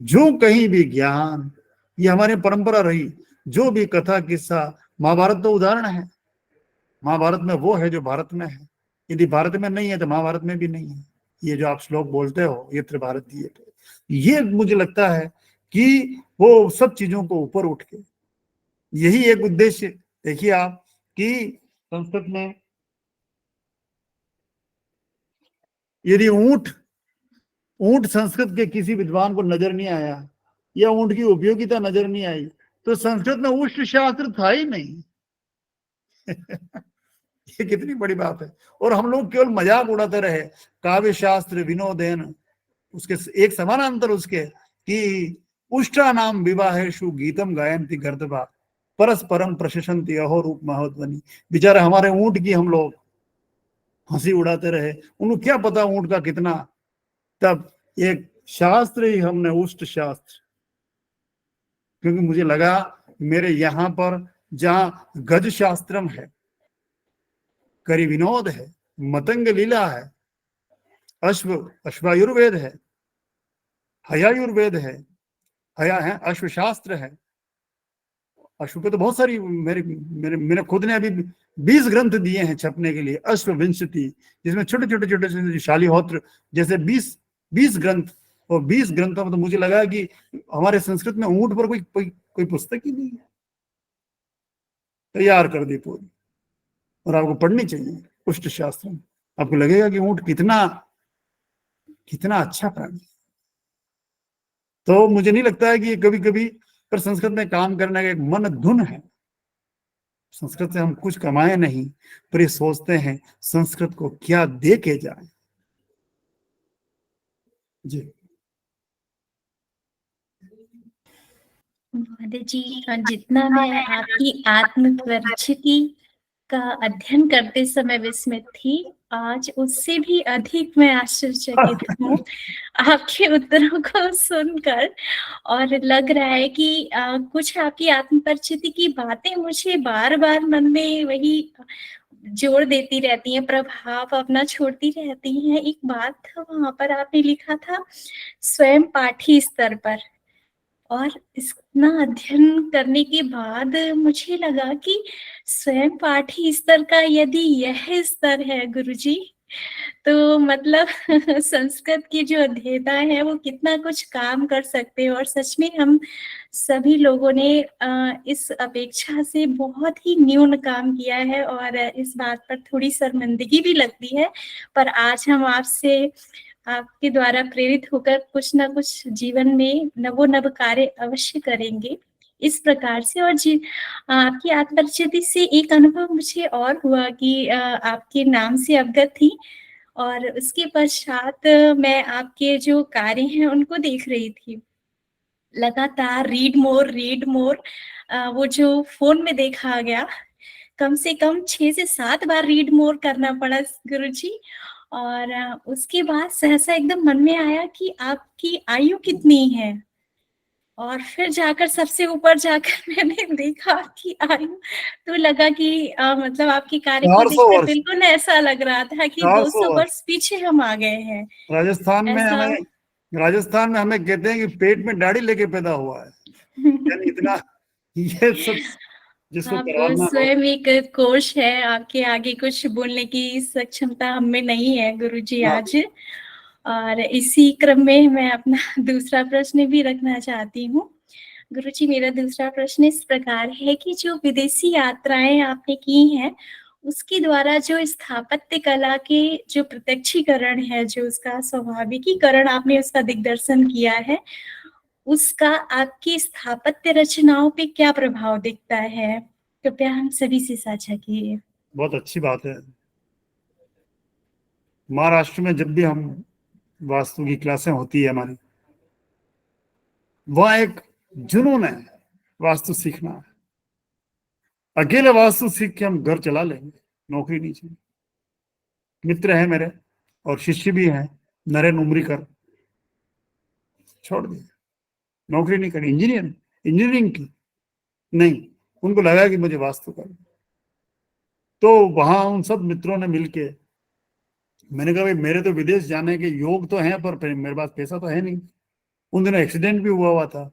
जो कहीं भी ज्ञान, ये हमारी परंपरा रही, जो भी कथा किस्सा, महाभारत तो उदाहरण है। महाभारत में वो है जो भारत में है, यदि भारत में नहीं है तो महाभारत में भी नहीं है। ये जो आप श्लोक बोलते हो, ये त्रिभारत दिए, ये मुझे लगता है कि वो सब चीजों को ऊपर उठ के, यही एक उद्देश्य देखिए आप कि संस्कृत में यदि ऊंट संस्कृत के किसी विद्वान को नजर नहीं आया या ऊंट की उपयोगिता नजर नहीं आई तो संस्कृत में उष्ट शास्त्र था ही नहीं। ये कितनी बड़ी बात है। और हम लोग केवल मजाक उड़ाते रहे, काव्य शास्त्र विनोदेन, उसके एक समानांतर उसके कि उष्टा नाम विवाहेषु गीतम गायन्ति गर्दभा परस्परम प्रशंसन्ति अहो रूप महोध्वनि। बेचारे हमारे ऊंट की हम लोग हंसी उड़ाते रहे, उनको क्या पता ऊंट का कितना। तब एक शास्त्र ही हमने उष्ट शास्त्र, क्योंकि मुझे लगा मेरे यहाँ पर जहां गज शास्त्रम है, करी विनोद है, मतंग लीला है, अश्वायुर्वेद है, हयायुर्वेद है, हया है, अश्वशास्त्र है। अश्व पे तो बहुत सारी मेरे खुद ने अभी 20 ग्रंथ दिए हैं छपने के लिए, अश्वविंशति, जिसमें छोटे छोटे शालिहोत्र जैसे 20 ग्रंथ। और 20 ग्रंथों में तो मुझे लगा कि हमारे संस्कृत में ऊंट पर कोई पुस्तक ही नहीं है, तैयार कर दी पूरी, और आपको पढ़नी चाहिए उष्ट शास्त्र। आपको लगेगा कि ऊंट कितना अच्छा प्राणी। तो मुझे नहीं लगता है कि कभी कभी पर संस्कृत में काम करने का एक मन धुन है। संस्कृत से हम कुछ कमाए नहीं, पर ये सोचते हैं संस्कृत को क्या दे के जाए। जी महादेव जी, जितना मैं आपकी आत्म परिचिति का अध्ययन करते समय विस्मित थी, आज उससे भी अधिक मैं आश्चर्यचकित हूँ आपके उत्तरों को सुनकर। और लग रहा है कि कुछ आपकी आत्म परिचिति की बातें मुझे बार बार मन में वही जोड़ देती रहती हैं, प्रभाव अपना छोड़ती रहती हैं। एक बात था वहां पर आपने लिखा था स्वयं पाठी स्तर पर, और इतना अध्ययन करने के बाद मुझे लगा कि स्वयं पाठी स्तर का यदि यह स्तर है गुरुजी, तो मतलब संस्कृत की जो अध्येता है वो कितना कुछ काम कर सकते हैं। और सच में हम सभी लोगों ने इस अपेक्षा से बहुत ही न्यून काम किया है, और इस बात पर थोड़ी शर्मिंदगी भी लगती है। पर आज हम आपके द्वारा प्रेरित होकर कुछ ना कुछ जीवन में नवोनव कार्य अवश्य करेंगे इस प्रकार से। और आपकी आत्मपरिचिति से एक अनुभव मुझे और हुआ कि आपके नाम से अवगत थी, और उसके पश्चात मैं आपके जो कार्य हैं उनको देख रही थी। लगातार रीड मोर वो जो फोन में देखा गया, कम से कम 6 से 7 बार रीड मोर करना पड़ा गुरुजी। और उसके बाद सहसा एकदम मन में आया कि आपकी आयु कितनी है, और फिर जाकर सबसे ऊपर जाकर मैंने देखा कि आयु, तो लगा कि मतलब आपके कार्य को 400 देखकर वर्ष बिल्कुल ऐसा लग रहा था कि 400 200 वर्ष वर्ष पीछे हम आ गए हैं। ऐसा राजस्थान में हमें कहते हैं कि पेट में दाढ़ी लेके पैदा हुआ है, यानी इतना ये सब जिसको आप कराना हो। स्वयं एक कोश है, आपके आगे कुछ बोलने की सक्षमता हम में नहीं है गुरुजी हाँ, आज। और इसी क्रम में मैं अपना दूसरा प्रश्न भी रखना चाहती हूँ। गुरुजी, मेरा दूसरा प्रश्न इस प्रकार है कि जो विदेशी यात्राएं आपने की हैं, उसके द्वारा जो स्थापत्य कला के जो प्रत्यक्षीकरण है, जो उसका स्वाभाविकीकरण आपने उसका दिग्दर्शन किया है, उसका आपकी स्थापत्य रचनाओं पे क्या प्रभाव दिखता है? कृपया हम सभी से साझा कीजिए। बहुत अच्छी बात है। महाराष्ट्र में जब भी हम वास्तु की क्लासें होती है हमारी, वहाँ एक जुनून है वास्तु सीखना है। अकेले वास्तु सीख के हम घर चला लेंगे, नौकरी नहीं चाहिए। मित्र है मेरे और शिष्य भी हैं, नरेन उमरीकर, छोड़ दिया, नौकरी नहीं करी, इंजीनियरिंग की नहीं, उनको लगा कि मुझे वास्तु करना। तो वहां उन सब मित्रों ने मिलके, मैंने कहा भाई मेरे तो विदेश जाने के योग तो हैं, पर मेरे पास पैसा तो है नहीं। उन दिनों एक्सीडेंट भी हुआ था,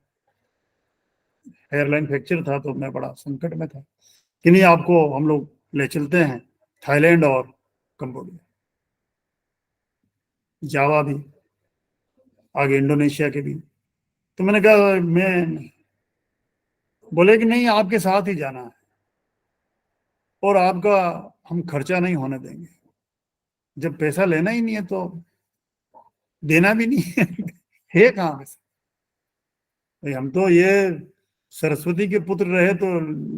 एयरलाइन फ्रैक्चर था, तो मैं बड़ा संकट में था कि नहीं, आपको हम लोग ले चलते हैं थाईलैंड और कंबोडिया, जावा भी, आगे इंडोनेशिया के भी। तो मैंने कहा, मैं बोले कि नहीं, आपके साथ ही जाना है और आपका हम खर्चा नहीं होने देंगे। जब पैसा लेना ही नहीं है तो देना भी नहीं है कहाँ पे? भाई हम तो ये सरस्वती के पुत्र रहे तो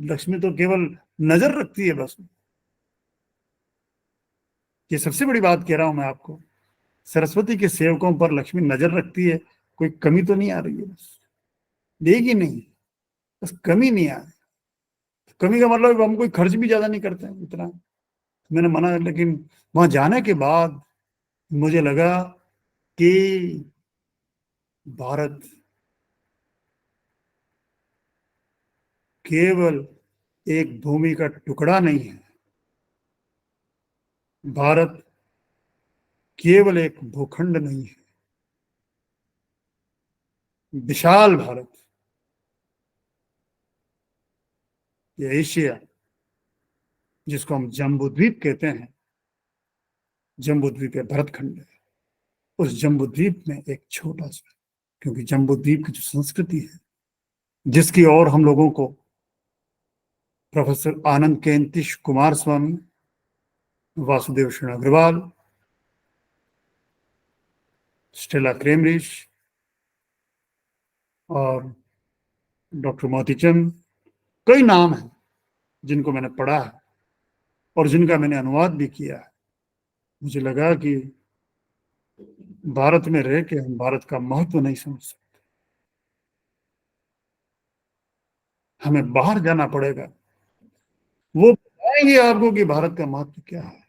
लक्ष्मी तो केवल नजर रखती है बस। ये सबसे बड़ी बात कह रहा हूं मैं आपको, सरस्वती के सेवकों पर लक्ष्मी नजर रखती है, कोई कमी तो नहीं आ रही है, बस देगी नहीं, बस कमी नहीं आ रही। कमी का मतलब हम कोई खर्च भी ज्यादा नहीं करते हैं इतना। मैंने मना, लेकिन वहां जाने के बाद मुझे लगा कि भारत केवल एक भूमि का टुकड़ा नहीं है, भारत केवल एक भूखंड नहीं है, विशाल भारत, ये एशिया जिसको हम जम्बू द्वीप कहते हैं, जम्बू द्वीप है भरतखंड है, उस जम्बू द्वीप में एक छोटा सा, क्योंकि जम्बू द्वीप की जो संस्कृति है, जिसकी ओर हम लोगों को प्रोफेसर आनंद केंतिश कुमार स्वामी, वासुदेव शरण अग्रवाल, स्टेला क्रेमरिश और डॉक्टर मोतीचंद, कई नाम हैं जिनको मैंने पढ़ा है और जिनका मैंने अनुवाद भी किया है। मुझे लगा कि भारत में रह के हम भारत का महत्व नहीं समझ सकते, हमें बाहर जाना पड़ेगा, वो बताएंगे आपको कि भारत का महत्व क्या है।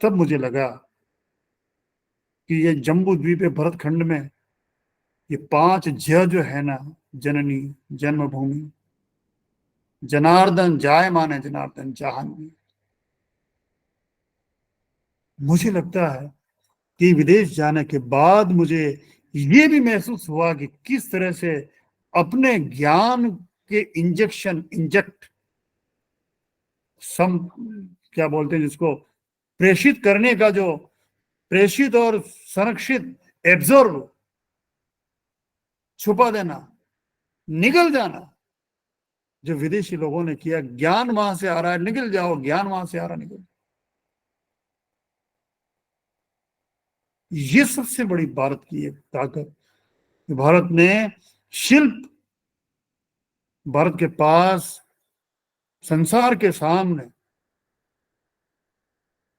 तब मुझे लगा कि ये जम्बू द्वीप भरतखंड में ये 5 जो है ना, जननी, जन्मभूमि, जनार्दन जाय माने जनार्दन जहान, मुझे लगता है कि विदेश जाने के बाद मुझे ये भी महसूस हुआ कि किस तरह से अपने ज्ञान के इंजेक्ट सम, क्या बोलते हैं जिसको, प्रेषित करने का, जो प्रेषित और संरक्षित, एब्जॉर्ब, छुपा देना, निगल जाना, जो विदेशी लोगों ने किया। ज्ञान वहां से आ रहा है, निकल जाओ, ज्ञान वहां से आ रहा है, निकल। ये सबसे बड़ी भारत की एक ताकत, भारत ने शिल्प, भारत के पास संसार के सामने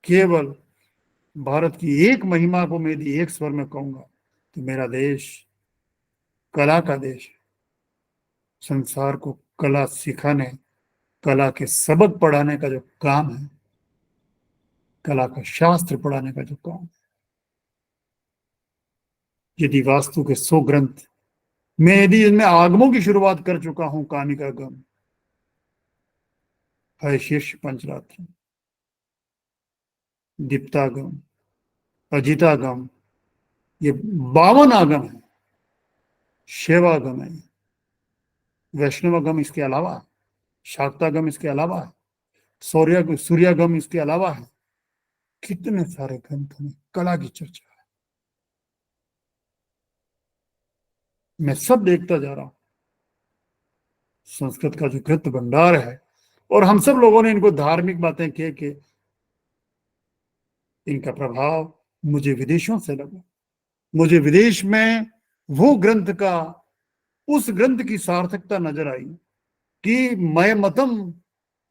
केवल भारत की एक महिमा को मैं यदि एक स्वर में कहूंगा तो मेरा देश कला का देश है। संसार को कला सिखाने, कला के सबक पढ़ाने का जो काम है, कला का शास्त्र पढ़ाने का जो काम है, यदि वास्तु के 100 ग्रंथ, मैं यदि इनमें आगमों की शुरुआत कर चुका हूं, कामिकागम, है शीर्ष पंचरात्र, दीप्तागम, अजितागम, ये 52 आगम है, शैवागम है, वैष्णवागम इसके अलावा है, शाक्तागम इसके अलावा है, सूर्यागम इसके अलावा है। कितने सारे ग्रंथों में कला की चर्चा है। मैं सब देखता जा रहा हूं, संस्कृत का जो ग्रंथ भंडार है, और हम सब लोगों ने इनको धार्मिक बातें कह के, इनका प्रभाव मुझे विदेशों से लगा। मुझे विदेश में वो ग्रंथ का, उस ग्रंथ की सार्थकता नजर आई कि मय मतम,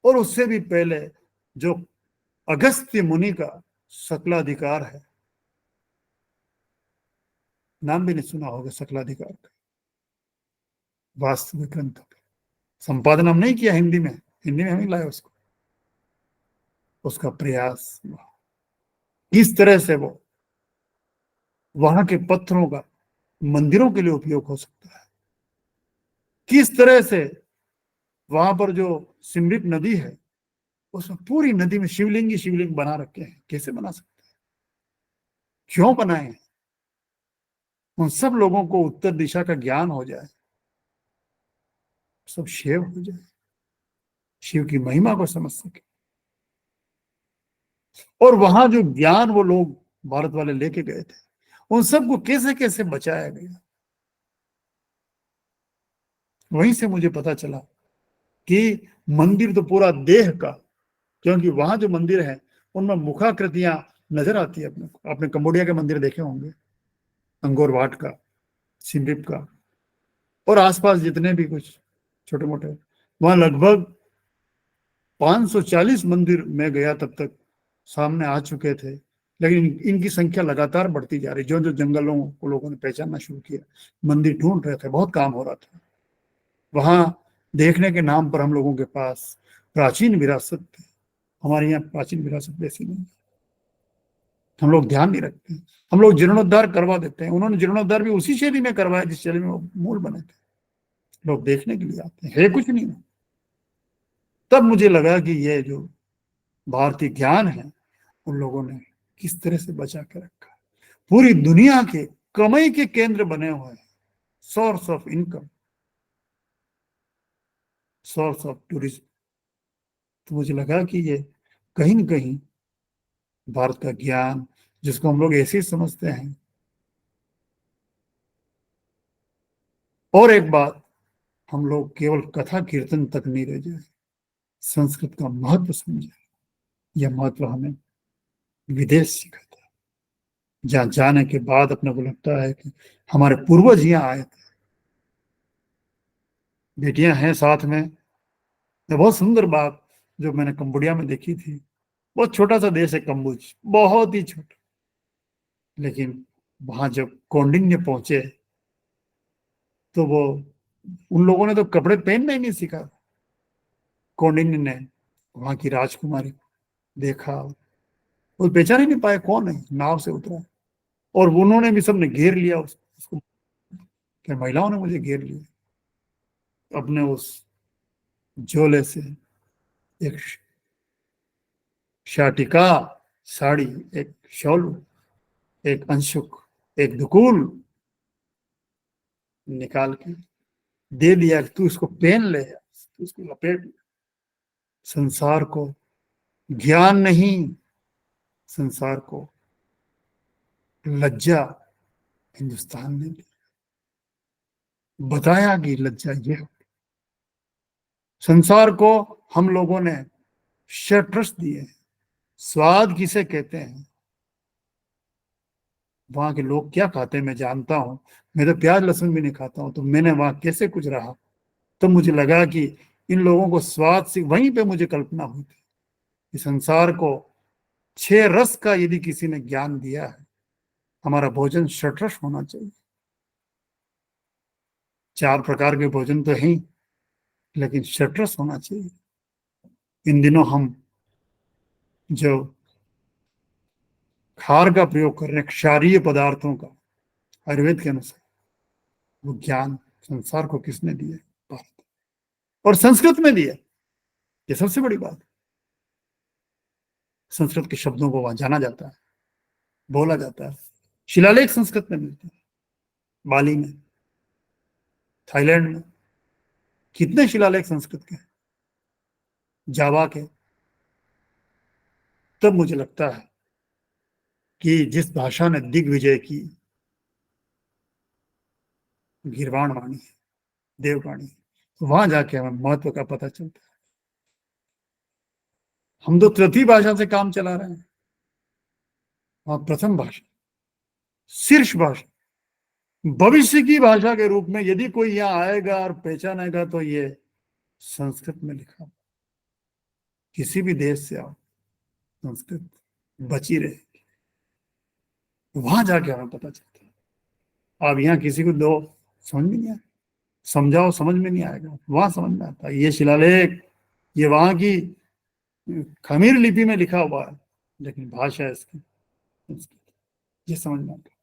और उससे भी पहले जो अगस्त्य मुनि का सकलाधिकार है, नाम भी नहीं सुना होगा सकलाधिकार का, वास्तविक ग्रंथ संपादन हम नहीं किया हिंदी में हम ही लाए उसको, उसका प्रयास हुआ। किस तरह से वो वहां के पत्थरों का मंदिरों के लिए उपयोग हो सकता है, किस तरह से वहां पर जो सिमरिप नदी है, उसमें पूरी नदी में शिवलिंग बना रखे हैं। कैसे बना सकते हैं, क्यों बनाए हैं? उन सब लोगों को उत्तर दिशा का ज्ञान हो जाए, सब शिव हो जाए, शिव की महिमा को समझ सके। और वहां जो ज्ञान वो लोग भारत वाले लेके गए थे, उन सबको कैसे कैसे बचाया गया। वहीं से मुझे पता चला कि मंदिर तो पूरा देह का, क्योंकि वहां जो मंदिर है उनमें मुखाकृतियां नजर आती है। अपने को, आपने कंबोडिया के मंदिर देखे होंगे, अंगोर वाट का, सिमरिप का, और आसपास जितने भी कुछ छोटे मोटे, वहां लगभग 540 मंदिर में गया तब तक सामने आ चुके थे। लेकिन इनकी संख्या लगातार बढ़ती जा रही। जो जो जंगलों को लोगों ने पहचानना शुरू किया, मंदिर ढूंढ रहे थे, बहुत काम हो रहा था। वहां देखने के नाम पर हम लोगों के पास प्राचीन विरासत थी। हमारे यहाँ प्राचीन विरासत वैसी नहीं, हम लोग ध्यान नहीं रखते। हम लोग जीर्णोद्धार करवा देते हैं। उन्होंने जीर्णोद्धार भी उसी शैली में करवाया जिस शैली में वो मूल बने थे। लोग देखने के लिए आते हैं, है कुछ नहीं। तब मुझे लगा कि ये जो भारतीय ज्ञान है, उन लोगों ने किस तरह से बचा के रखा। पूरी दुनिया के कमाई के केंद्र बने हुए हैं, source of income, source of tourism. तो मुझे लगा कि ये कहीं न कहीं भारत का ज्ञान, जिसको हम लोग ऐसे ही समझते हैं। और एक बात, हम लोग केवल कथा कीर्तन तक नहीं रह जाए, संस्कृत का महत्व समझे। यह महत्व हमें विदेश सिखाता है, जहां जाने के बाद अपने को लगता है कि हमारे पूर्वज यहाँ आए थे। बेटियां हैं साथ में। ये बहुत सुंदर बात जो मैंने कंबोडिया में देखी थी। बहुत छोटा सा देश है कम्बोज, बहुत ही छोटा। लेकिन वहां जब कौंडिन्य पहुंचे तो वो, उन लोगों ने तो कपड़े पहनना ही नहीं सीखा। कौंडिन्य ने वहां की राजकुमारी को देखा, वो पहचान ही नहीं पाए कौन है, नाव से उतरा और उन्होंने भी, सबने घेर लिया उसको। क्या महिलाओं ने मुझे घेर लिया। अपने उस झोले से एक शाटिका, साड़ी, एक शॉल, एक अंशुक, एक दुकूल निकाल के दे दिया, तू इसको पहन ले, तू इसको लपेट ले। संसार को ज्ञान नहीं, संसार को लज्जा हिंदुस्तान ने बताया कि लज्जा ये है। संसार को हम लोगों ने शटरस दिए। स्वाद किसे कहते हैं, वहां के लोग क्या खाते हैं मैं जानता हूं। मैं तो प्याज लहसुन भी नहीं खाता हूं, तो मैंने वहां कैसे कुछ रहा। तो मुझे लगा कि इन लोगों को स्वाद से, वहीं पे मुझे कल्पना हुई थी कि संसार को 6 रस का यदि किसी ने ज्ञान दिया है, हमारा भोजन शटरस होना चाहिए। 4 प्रकार के भोजन तो है, लेकिन शटरस होना चाहिए। इन दिनों हम जो खार का प्रयोग कर रहे हैं, क्षारीय पदार्थों का, आयुर्वेद के अनुसार वो ज्ञान संसार को किसने दिया? भारत, और संस्कृत में दिया। ये सबसे बड़ी बात। संस्कृत के शब्दों को वहां जाना जाता है, बोला जाता है। शिलालेख संस्कृत में मिलते हैं, बाली में, थाईलैंड में कितने शिलालेख संस्कृत के, जावा के। तब मुझे लगता है कि जिस भाषा ने दिग्विजय की, गीर्वाण वाणी है, देववाणी, वहां जाके हमें महत्व का पता चलता है। हम तो तृतीय भाषा से काम चला रहे हैं, वहां प्रथम भाषा, शीर्ष भाषा, भविष्य की भाषा के रूप में यदि कोई यहाँ आएगा और पहचानेगा तो ये संस्कृत में लिखा। किसी भी देश से आओ, संस्कृत बची रहेगी। वहां जाके हमें पता चलता है। अब यहाँ किसी को दो समझ में नहीं आएगा, समझाओ समझ में नहीं आएगा, वहां समझ में आता है। ये शिलालेख, ये वहां की खमीर लिपि में लिखा हुआ है, लेकिन भाषा इसकी संस्कृत, ये समझ में आता है।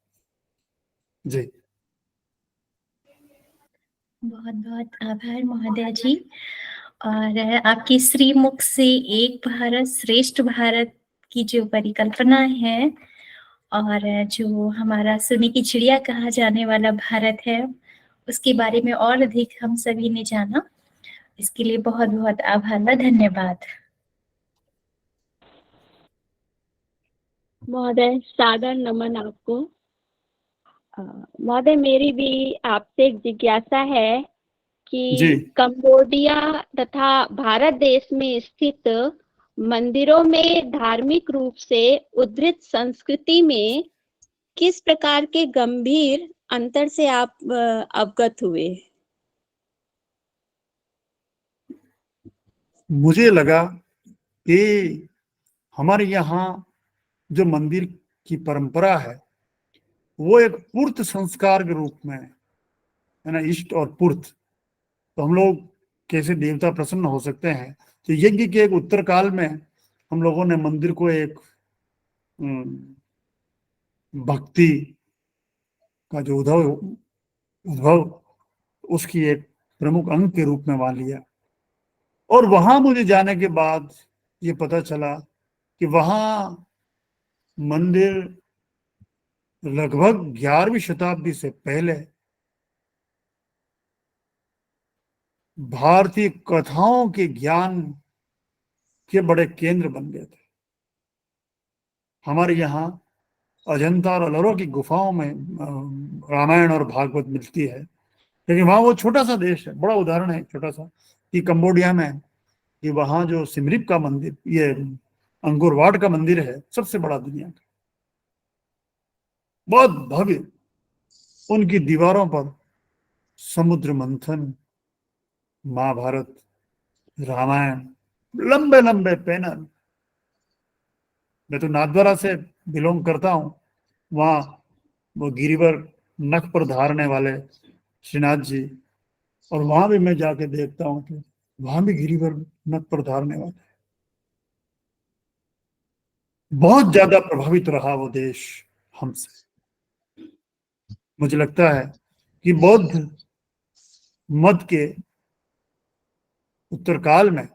जी, बहुत बहुत आभार महोदय जी। और आपके श्रीमुख से एक भारत श्रेष्ठ भारत की जो परिकल्पना है, और जो हमारा सोने की चिड़िया कहा जाने वाला भारत है, उसके बारे में और अधिक हम सभी ने जाना। इसके लिए बहुत बहुत आभार व धन्यवाद। महोदय सादर नमन आपको। महोदय मेरी भी आपसे एक जिज्ञासा है जी। कि कंबोडिया तथा भारत देश में स्थित मंदिरों में धार्मिक रूप से उद्धृत संस्कृति में किस प्रकार के गंभीर अंतर से आप अवगत हुए? मुझे लगा कि हमारे यहाँ जो मंदिर की परंपरा है वो एक पूर्त संस्कार के रूप में है ना, इष्ट और पूर्त। तो हम लोग कैसे देवता प्रसन्न हो सकते हैं? तो यज्ञ के एक उत्तर काल में हम लोगों ने मंदिर को एक भक्ति का जो उद्भव उसकी एक प्रमुख अंग के रूप में मान लिया। और वहां मुझे जाने के बाद ये पता चला कि वहां मंदिर लगभग 11वीं शताब्दी से पहले भारतीय कथाओं के ज्ञान के बड़े केंद्र बन गए थे। हमारे यहाँ अजंता और अलोरा की गुफाओं में रामायण और भागवत मिलती है, लेकिन वहां वो छोटा सा देश है। बड़ा उदाहरण है छोटा सा कि कंबोडिया में कि वहां जो सिमरिप का मंदिर, ये अंगोर वाट का मंदिर है, सबसे बड़ा दुनिया का, बहुत भव्य। उनकी दीवारों पर समुद्र मंथन, महाभारत, रामायण, लंबे लंबे पैनल। मैं तो नाथद्वारा से बिलोंग करता हूं, वहां वो गिरिवर नख पर धारने वाले श्रीनाथ जी, और वहां भी मैं जाके देखता हूं कि वहां भी गिरिवर नख पर धारने वाले। बहुत ज्यादा प्रभावित रहा वो देश हमसे। मुझे लगता है कि बौद्ध मत के उत्तरकाल में,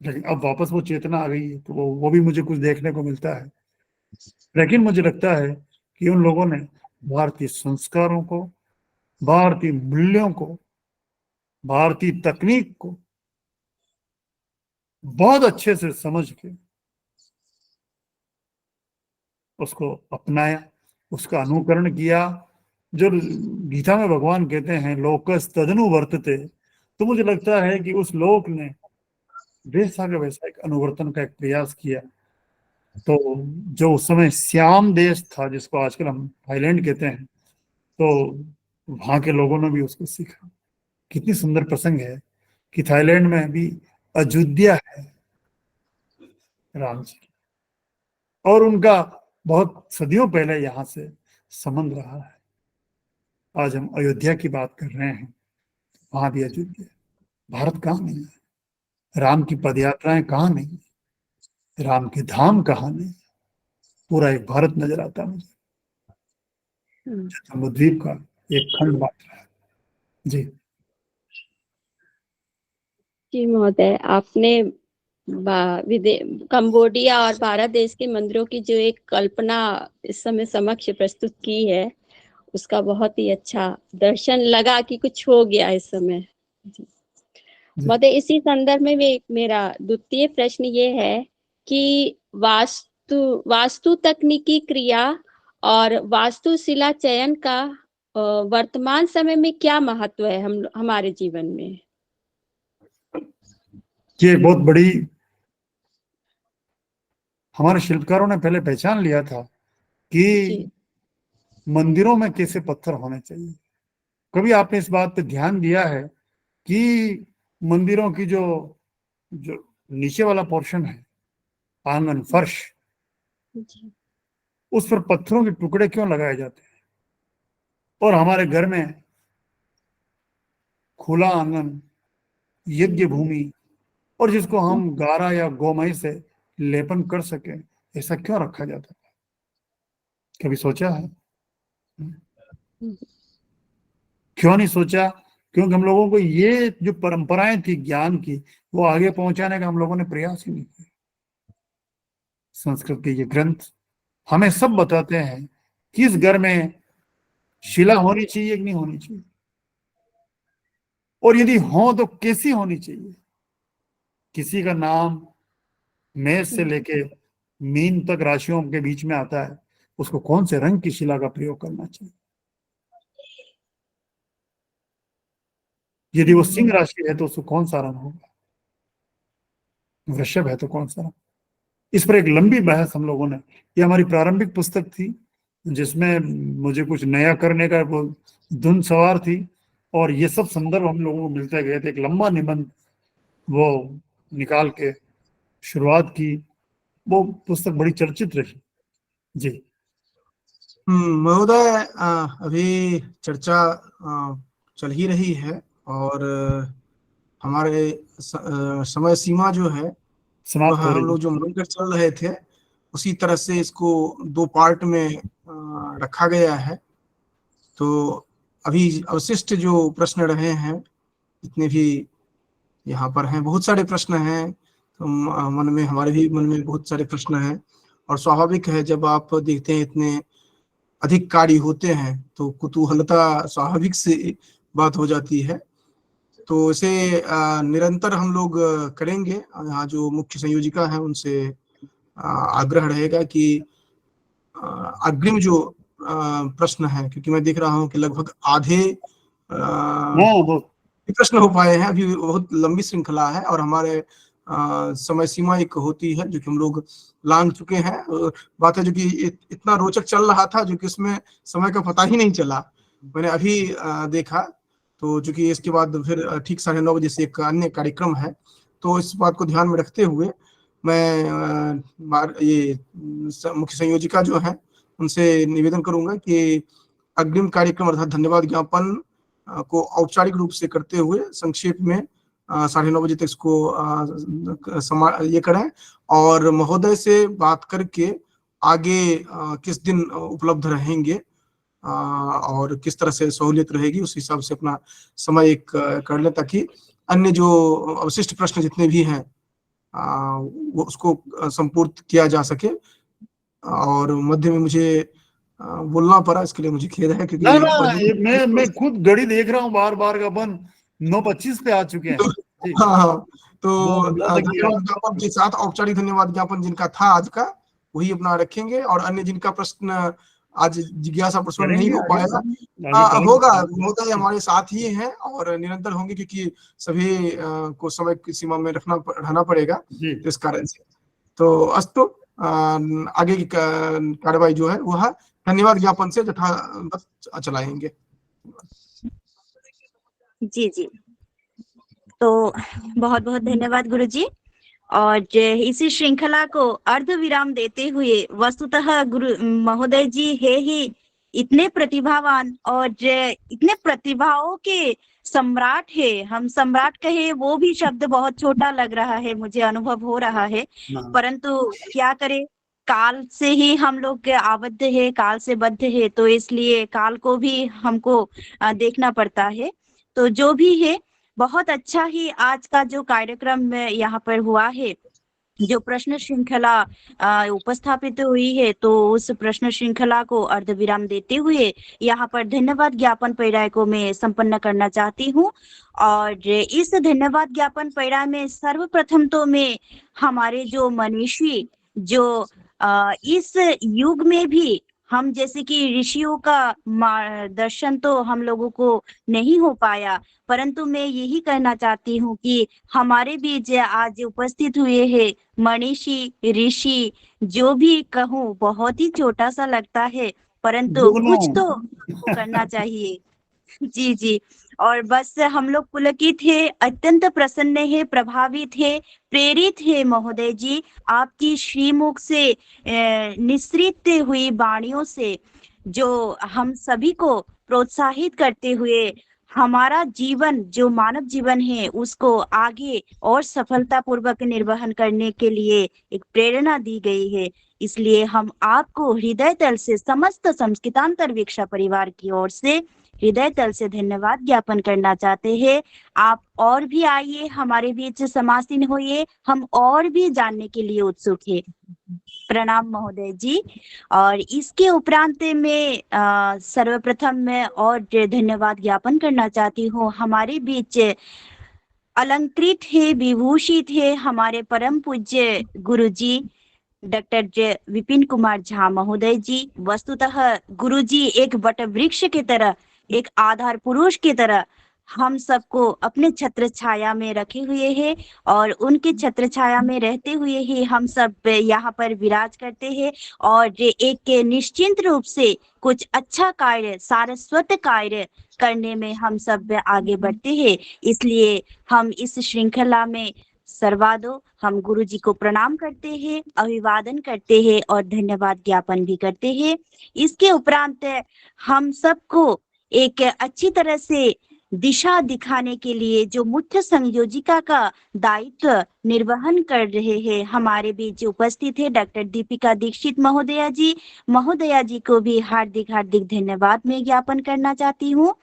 लेकिन अब वापस वो चेतना आ गई है, तो वो भी मुझे कुछ देखने को मिलता है। लेकिन मुझे लगता है कि उन लोगों ने भारतीय संस्कारों को, भारतीय मूल्यों को, भारतीय तकनीक को बहुत अच्छे से समझ के उसको अपनाया, उसका अनुकरण किया। जो गीता में भगवान कहते हैं लोकस तदनु वर्तते, तो मुझे लगता है कि उस लोक ने वैसा का वैसा एक अनुवर्तन का एक प्रयास किया। तो जो उस समय श्याम देश था, जिसको आजकल हम थाईलैंड कहते हैं, तो वहां के लोगों ने भी उसको सीखा। कितनी सुंदर प्रसंग है कि थाईलैंड में भी अयोध्या है राम जी, और उनका बहुत सदियों पहले यहाँ से संबंध रहा है। आज हम अयोध्या की बात कर रहे हैं, वहां भी अयोध्या। भारत कहाँ नहीं है? राम की पदयात्राएं कहाँ नहीं है? राम के धाम कहाँ नहीं? पूरा एक भारत नजर आता है मुझे। जम्बूद्वीप का एक खंड मात्र है। जी जी महोदय, आपने कंबोडिया और भारत देश के मंदिरों की जो एक कल्पना इस समय समक्ष प्रस्तुत की है, उसका बहुत ही अच्छा दर्शन लगा कि कुछ हो गया इस समय। महोदय, इसी संदर्भ में मेरा द्वितीय प्रश्न ये है कि वास्तु तकनीकी क्रिया और वास्तुशिला चयन का वर्तमान समय में क्या महत्व है हमारे जीवन में? ये बहुत बड़ी, हमारे शिल्पकारों ने पहले पहचान लिया था कि मंदिरों में कैसे पत्थर होने चाहिए। कभी आपने इस बात पे ध्यान दिया है कि मंदिरों की जो नीचे वाला पोर्शन है, आंगन, फर्श, उस पर पत्थरों के टुकड़े क्यों लगाए जाते हैं? और हमारे घर में खुला आंगन, यज्ञ भूमि, और जिसको हम गारा या गोमय से लेपन कर सके, ऐसा क्यों रखा जाता है? कभी सोचा है? क्यों नहीं सोचा? क्योंकि हम लोगों को ये जो परंपराएं थी ज्ञान की, वो आगे पहुंचाने का हम लोगों ने प्रयास ही नहीं किया। संस्कृत के ये ग्रंथ हमें सब बताते हैं कि इस घर में शिला होनी चाहिए कि नहीं होनी चाहिए, और यदि हो तो कैसी होनी चाहिए। किसी का नाम मेष से लेके मीन तक राशियों के बीच में आता है, उसको कौन से रंग की शिला का प्रयोग करना चाहिए। यदि वो सिंह राशि है तो उसको कौन सा रंग होगा, वृषभ है तो कौन सा रंग। इस पर एक लंबी बहस हम लोगों ने, ये हमारी प्रारंभिक पुस्तक थी जिसमें मुझे कुछ नया करने का वो धुन सवार थी, और ये सब संदर्भ हम लोगों को मिलते गए थे। एक लंबा निबंध वो निकाल के शुरुआत की, वो पुस्तक बड़ी चर्चित रही। जी महोदय, अभी चर्चा चल ही रही है, और हमारे समय सीमा जो है समाप्त वह हो हम रही लोग जो मानकर चल रहे थे उसी तरह से इसको 2 पार्ट में रखा गया है। तो अभी अवशिष्ट जो प्रश्न रहे हैं, जितने भी यहाँ पर हैं, बहुत सारे प्रश्न हैं। तो मन में, हमारे भी मन में बहुत सारे प्रश्न हैं, और स्वाभाविक है जब आप देखते हैं इतने अधिक कार्य होते हैं तो कुतूहलता स्वाभाविक से बात हो जाती है। तो इसे निरंतर हम लोग करेंगे। यहाँ जो मुख्य संयोजिका है उनसे आग्रह रहेगा कि अग्रिम जो प्रश्न है, क्योंकि मैं देख रहा हूँ कि लगभग आधे प्रश्न हो पाए हैं, अभी बहुत लंबी श्रृंखला है, और हमारे समय सीमा एक होती है जो कि हम लोग लांघ चुके हैं। बात है जो कि इतना रोचक चल रहा था जो कि इसमें समय का पता ही नहीं चला। मैंने अभी देखा, तो चूंकि इसके बाद फिर ठीक 9:30 बजे से एक अन्य कार्यक्रम है, तो इस बात को ध्यान में रखते हुए मैं ये मुख्य संयोजिका जो है उनसे निवेदन करूंगा कि अग्रिम कार्यक्रम अर्थात धन्यवाद ज्ञापन को औपचारिक रूप से करते हुए संक्षेप में 9:30 बजे तक इसको ये करें, और महोदय से बात करके आगे किस दिन उपलब्ध रहेंगे और किस तरह से सहूलियत रहेगी उस हिसाब से अपना समय एक कर लें, ताकि अन्य जो अवशिष्ट प्रश्न जितने भी हैं वो उसको संपूर्ण किया जा सके। और मध्य में मुझे बोलना पड़ा, इसके लिए मुझे खेद है, क्योंकि मैं खुद घड़ी देख रहा हूँ बार बार, अपन 9:25 पे आ चुके हैं। हाँ, तो धन्यवाद ज्ञापन के साथ औपचारिक धन्यवाद ज्ञापन जिनका था आज का वही अपना रखेंगे, और अन्य जिनका प्रश्न आज जिज्ञासा प्रश्न नहीं हो पाएगा होगा, महोदय हमारे साथ ही हैं और निरंतर होंगे, क्योंकि सभी को समय की सीमा में रहना पड़ेगा इस कारण से। तो अस्तु, आगे की कार्रवाई जो है वह धन्यवाद ज्ञापन से यथावत चलाएंगे। जी जी, तो बहुत बहुत धन्यवाद गुरुजी। और इसी श्रृंखला को अर्ध विराम देते हुए, वस्तुतः गुरु महोदय जी है ही इतने प्रतिभावान और इतने प्रतिभाओं के सम्राट है। हम सम्राट कहे वो भी शब्द बहुत छोटा लग रहा है, मुझे अनुभव हो रहा है, परंतु क्या करे, काल से ही हम लोग आबद्ध है, काल से बद्ध है, तो इसलिए काल को भी हमको देखना पड़ता है। तो जो भी है, बहुत अच्छा ही आज का जो कार्यक्रम यहाँ पर हुआ है, जो प्रश्न श्रृंखला उपस्थापित हुई है, तो उस प्रश्न श्रृंखला को अर्धविराम देते हुए यहाँ पर धन्यवाद ज्ञापन पैराय को मैं संपन्न करना चाहती हूँ। और इस धन्यवाद ज्ञापन पैराय में सर्वप्रथम तो मैं हमारे जो मनीषी, जो इस युग में भी हम जैसे कि ऋषियों का मार्गदर्शन तो हम लोगों को नहीं हो पाया, परंतु मैं यही कहना चाहती हूँ कि हमारे बीच आज उपस्थित हुए हैं मनीषी, ऋषि, जो भी कहूँ बहुत ही छोटा सा लगता है, परंतु कुछ तो हमको करना चाहिए। जी जी। और बस हम लोग पुलकित है, अत्यंत प्रसन्न है, प्रभावित है, प्रेरित है महोदय जी, आपकी श्रीमुख से निसृत हुई वाणियों से, जो हम सभी को प्रोत्साहित करते हुए हमारा जीवन, जो मानव जीवन है, उसको आगे और सफलता पूर्वक निर्वहन करने के लिए एक प्रेरणा दी गई है। इसलिए हम आपको हृदय तल से, समस्त संस्कृतांतर वीक्षा परिवार की ओर से हृदय तल से धन्यवाद ज्ञापन करना चाहते हैं। आप और भी आइए, हमारे बीच समासीन होइए, हम और भी जानने के लिए उत्सुक है। प्रणाम महोदय जी। और इसके उपरांत में सर्वप्रथम मैं और धन्यवाद ज्ञापन करना चाहती हूँ, हमारे बीच अलंकृत है, विभूषित है हमारे परम पूज्य गुरुजी डॉक्टर विपिन कुमार झा महोदय जी। वस्तुतः गुरुजी एक वट वृक्ष की तरह, एक आधार पुरुष की तरह हम सबको अपने छत्र छाया में रखे हुए हैं, और उनके छत्र छाया में रहते हुए ही हम सब यहाँ पर विराज करते हैं, और एक निश्चिंत रूप से कुछ अच्छा कार्य, सारस्वत कार्य करने में हम सब आगे बढ़ते हैं। इसलिए हम इस श्रृंखला में सर्वादो हम गुरु जी को प्रणाम करते हैं, अभिवादन करते हैं और धन्यवाद ज्ञापन भी करते हैं। इसके उपरांत हम सबको एक अच्छी तरह से दिशा दिखाने के लिए जो मुख्य संयोजिका का दायित्व निर्वहन कर रहे हैं, हमारे बीच उपस्थित है डॉक्टर दीपिका दीक्षित महोदया जी। महोदया जी को भी हार्दिक हार्दिक धन्यवाद मैं ज्ञापन करना चाहती हूँ।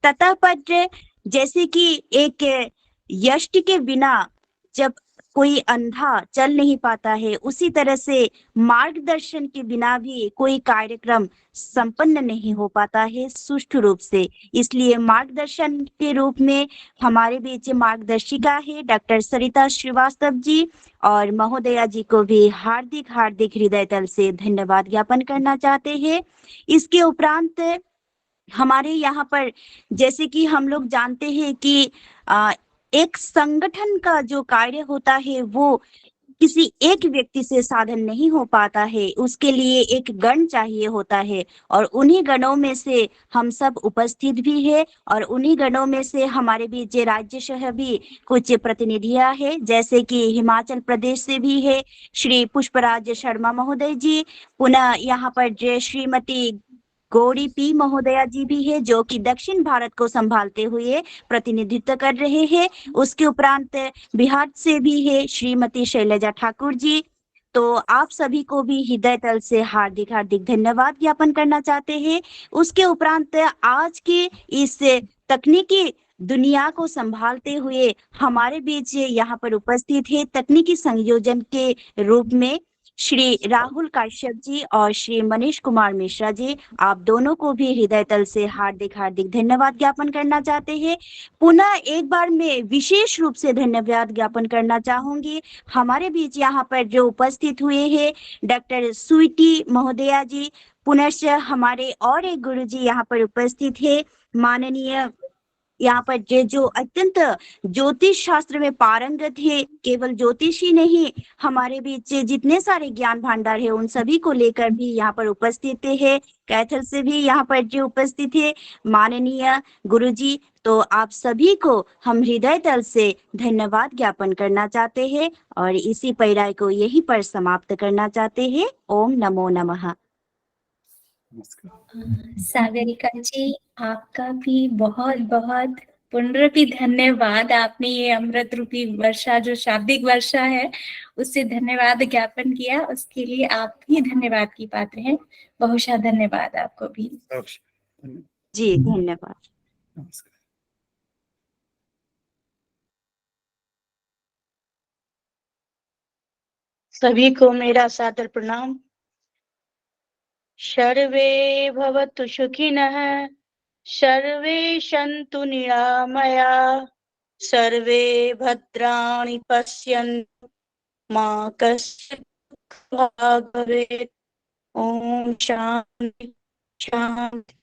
तथा पर जैसे कि एक यष्टि के बिना जब कोई अंधा चल नहीं पाता है, उसी तरह से मार्गदर्शन के बिना भी कोई कार्यक्रम संपन्न नहीं हो पाता है सुष्ठु रूप से। इसलिए मार्गदर्शन के रूप में हमारे बीच मार्गदर्शिका है डॉक्टर सरिता श्रीवास्तव जी, और महोदया जी को भी हार्दिक हार्दिक हृदय तल से धन्यवाद ज्ञापन करना चाहते हैं। इसके उपरांत हमारे यहाँ पर जैसे कि हम लोग जानते हैं कि एक संगठन का जो कार्य होता है वो किसी एक व्यक्ति से साधन नहीं हो पाता है, उसके लिए एक गण चाहिए होता है, और उन्हीं गणों में से हम सब उपस्थित भी है, और उन्हीं गणों में से हमारे बीच राज्य सह भी कुछ प्रतिनिधियां है, जैसे कि हिमाचल प्रदेश से भी है श्री पुष्पराज शर्मा महोदय जी, पुनः यहाँ पर श्रीमती गौरी पी महोदया जी भी है, जो कि दक्षिण भारत को संभालते हुए प्रतिनिधित्व कर रहे हैं। उसके उपरांत बिहार से भी है श्रीमती शैलजा ठाकुर जी। तो आप सभी को भी हृदय तल से हार्दिक हार्दिक धन्यवाद ज्ञापन करना चाहते हैं। उसके उपरांत आज के इस तकनीकी दुनिया को संभालते हुए हमारे बीच यहाँ पर उपस्थित है तकनीकी संयोजन के रूप में श्री राहुल काश्यप जी और श्री मनीष कुमार मिश्रा जी। आप दोनों को भी हृदय तल से हार्दिक हार्दिक धन्यवाद ज्ञापन करना चाहते हैं। पुनः एक बार मैं विशेष रूप से धन्यवाद ज्ञापन करना चाहूंगी हमारे बीच यहाँ पर जो उपस्थित हुए हैं डॉक्टर स्वीटी महोदया जी, पुनश्च हमारे और एक गुरु जी यहाँ पर उपस्थित है, माननीय यहाँ पर जो अत्यंत ज्योतिष शास्त्र में पारंगत है, केवल ज्योतिष ही नहीं, हमारे बीच जितने सारे ज्ञान भंडार है उन सभी को लेकर भी यहाँ पर उपस्थित है। कैथल से भी यहाँ पर जो उपस्थित है माननीय गुरुजी। तो आप सभी को हम हृदय तल से धन्यवाद ज्ञापन करना चाहते हैं और इसी पैराय को यहीं पर समाप्त करना चाहते हैं। ओम नमो नमः। सागरिका जी, आपका भी बहुत बहुत पुनरपि धन्यवाद। आपने ये अमृत रूपी वर्षा जो शाब्दिक वर्षा है उससे धन्यवाद ज्ञापन किया, उसके लिए आप भी धन्यवाद की पात्र हैं। बहुशः धन्यवाद आपको भी। जी धन्यवाद। नमस्कार। सभी को मेरा सादर प्रणाम। सर्वे भवतु सुखिनः, सर्वे सन्तु निरामया, सर्वे भद्राणि पश्यन्तु मा कश्चित् दुःखभाग् भवेत्। ओम शांति शांति।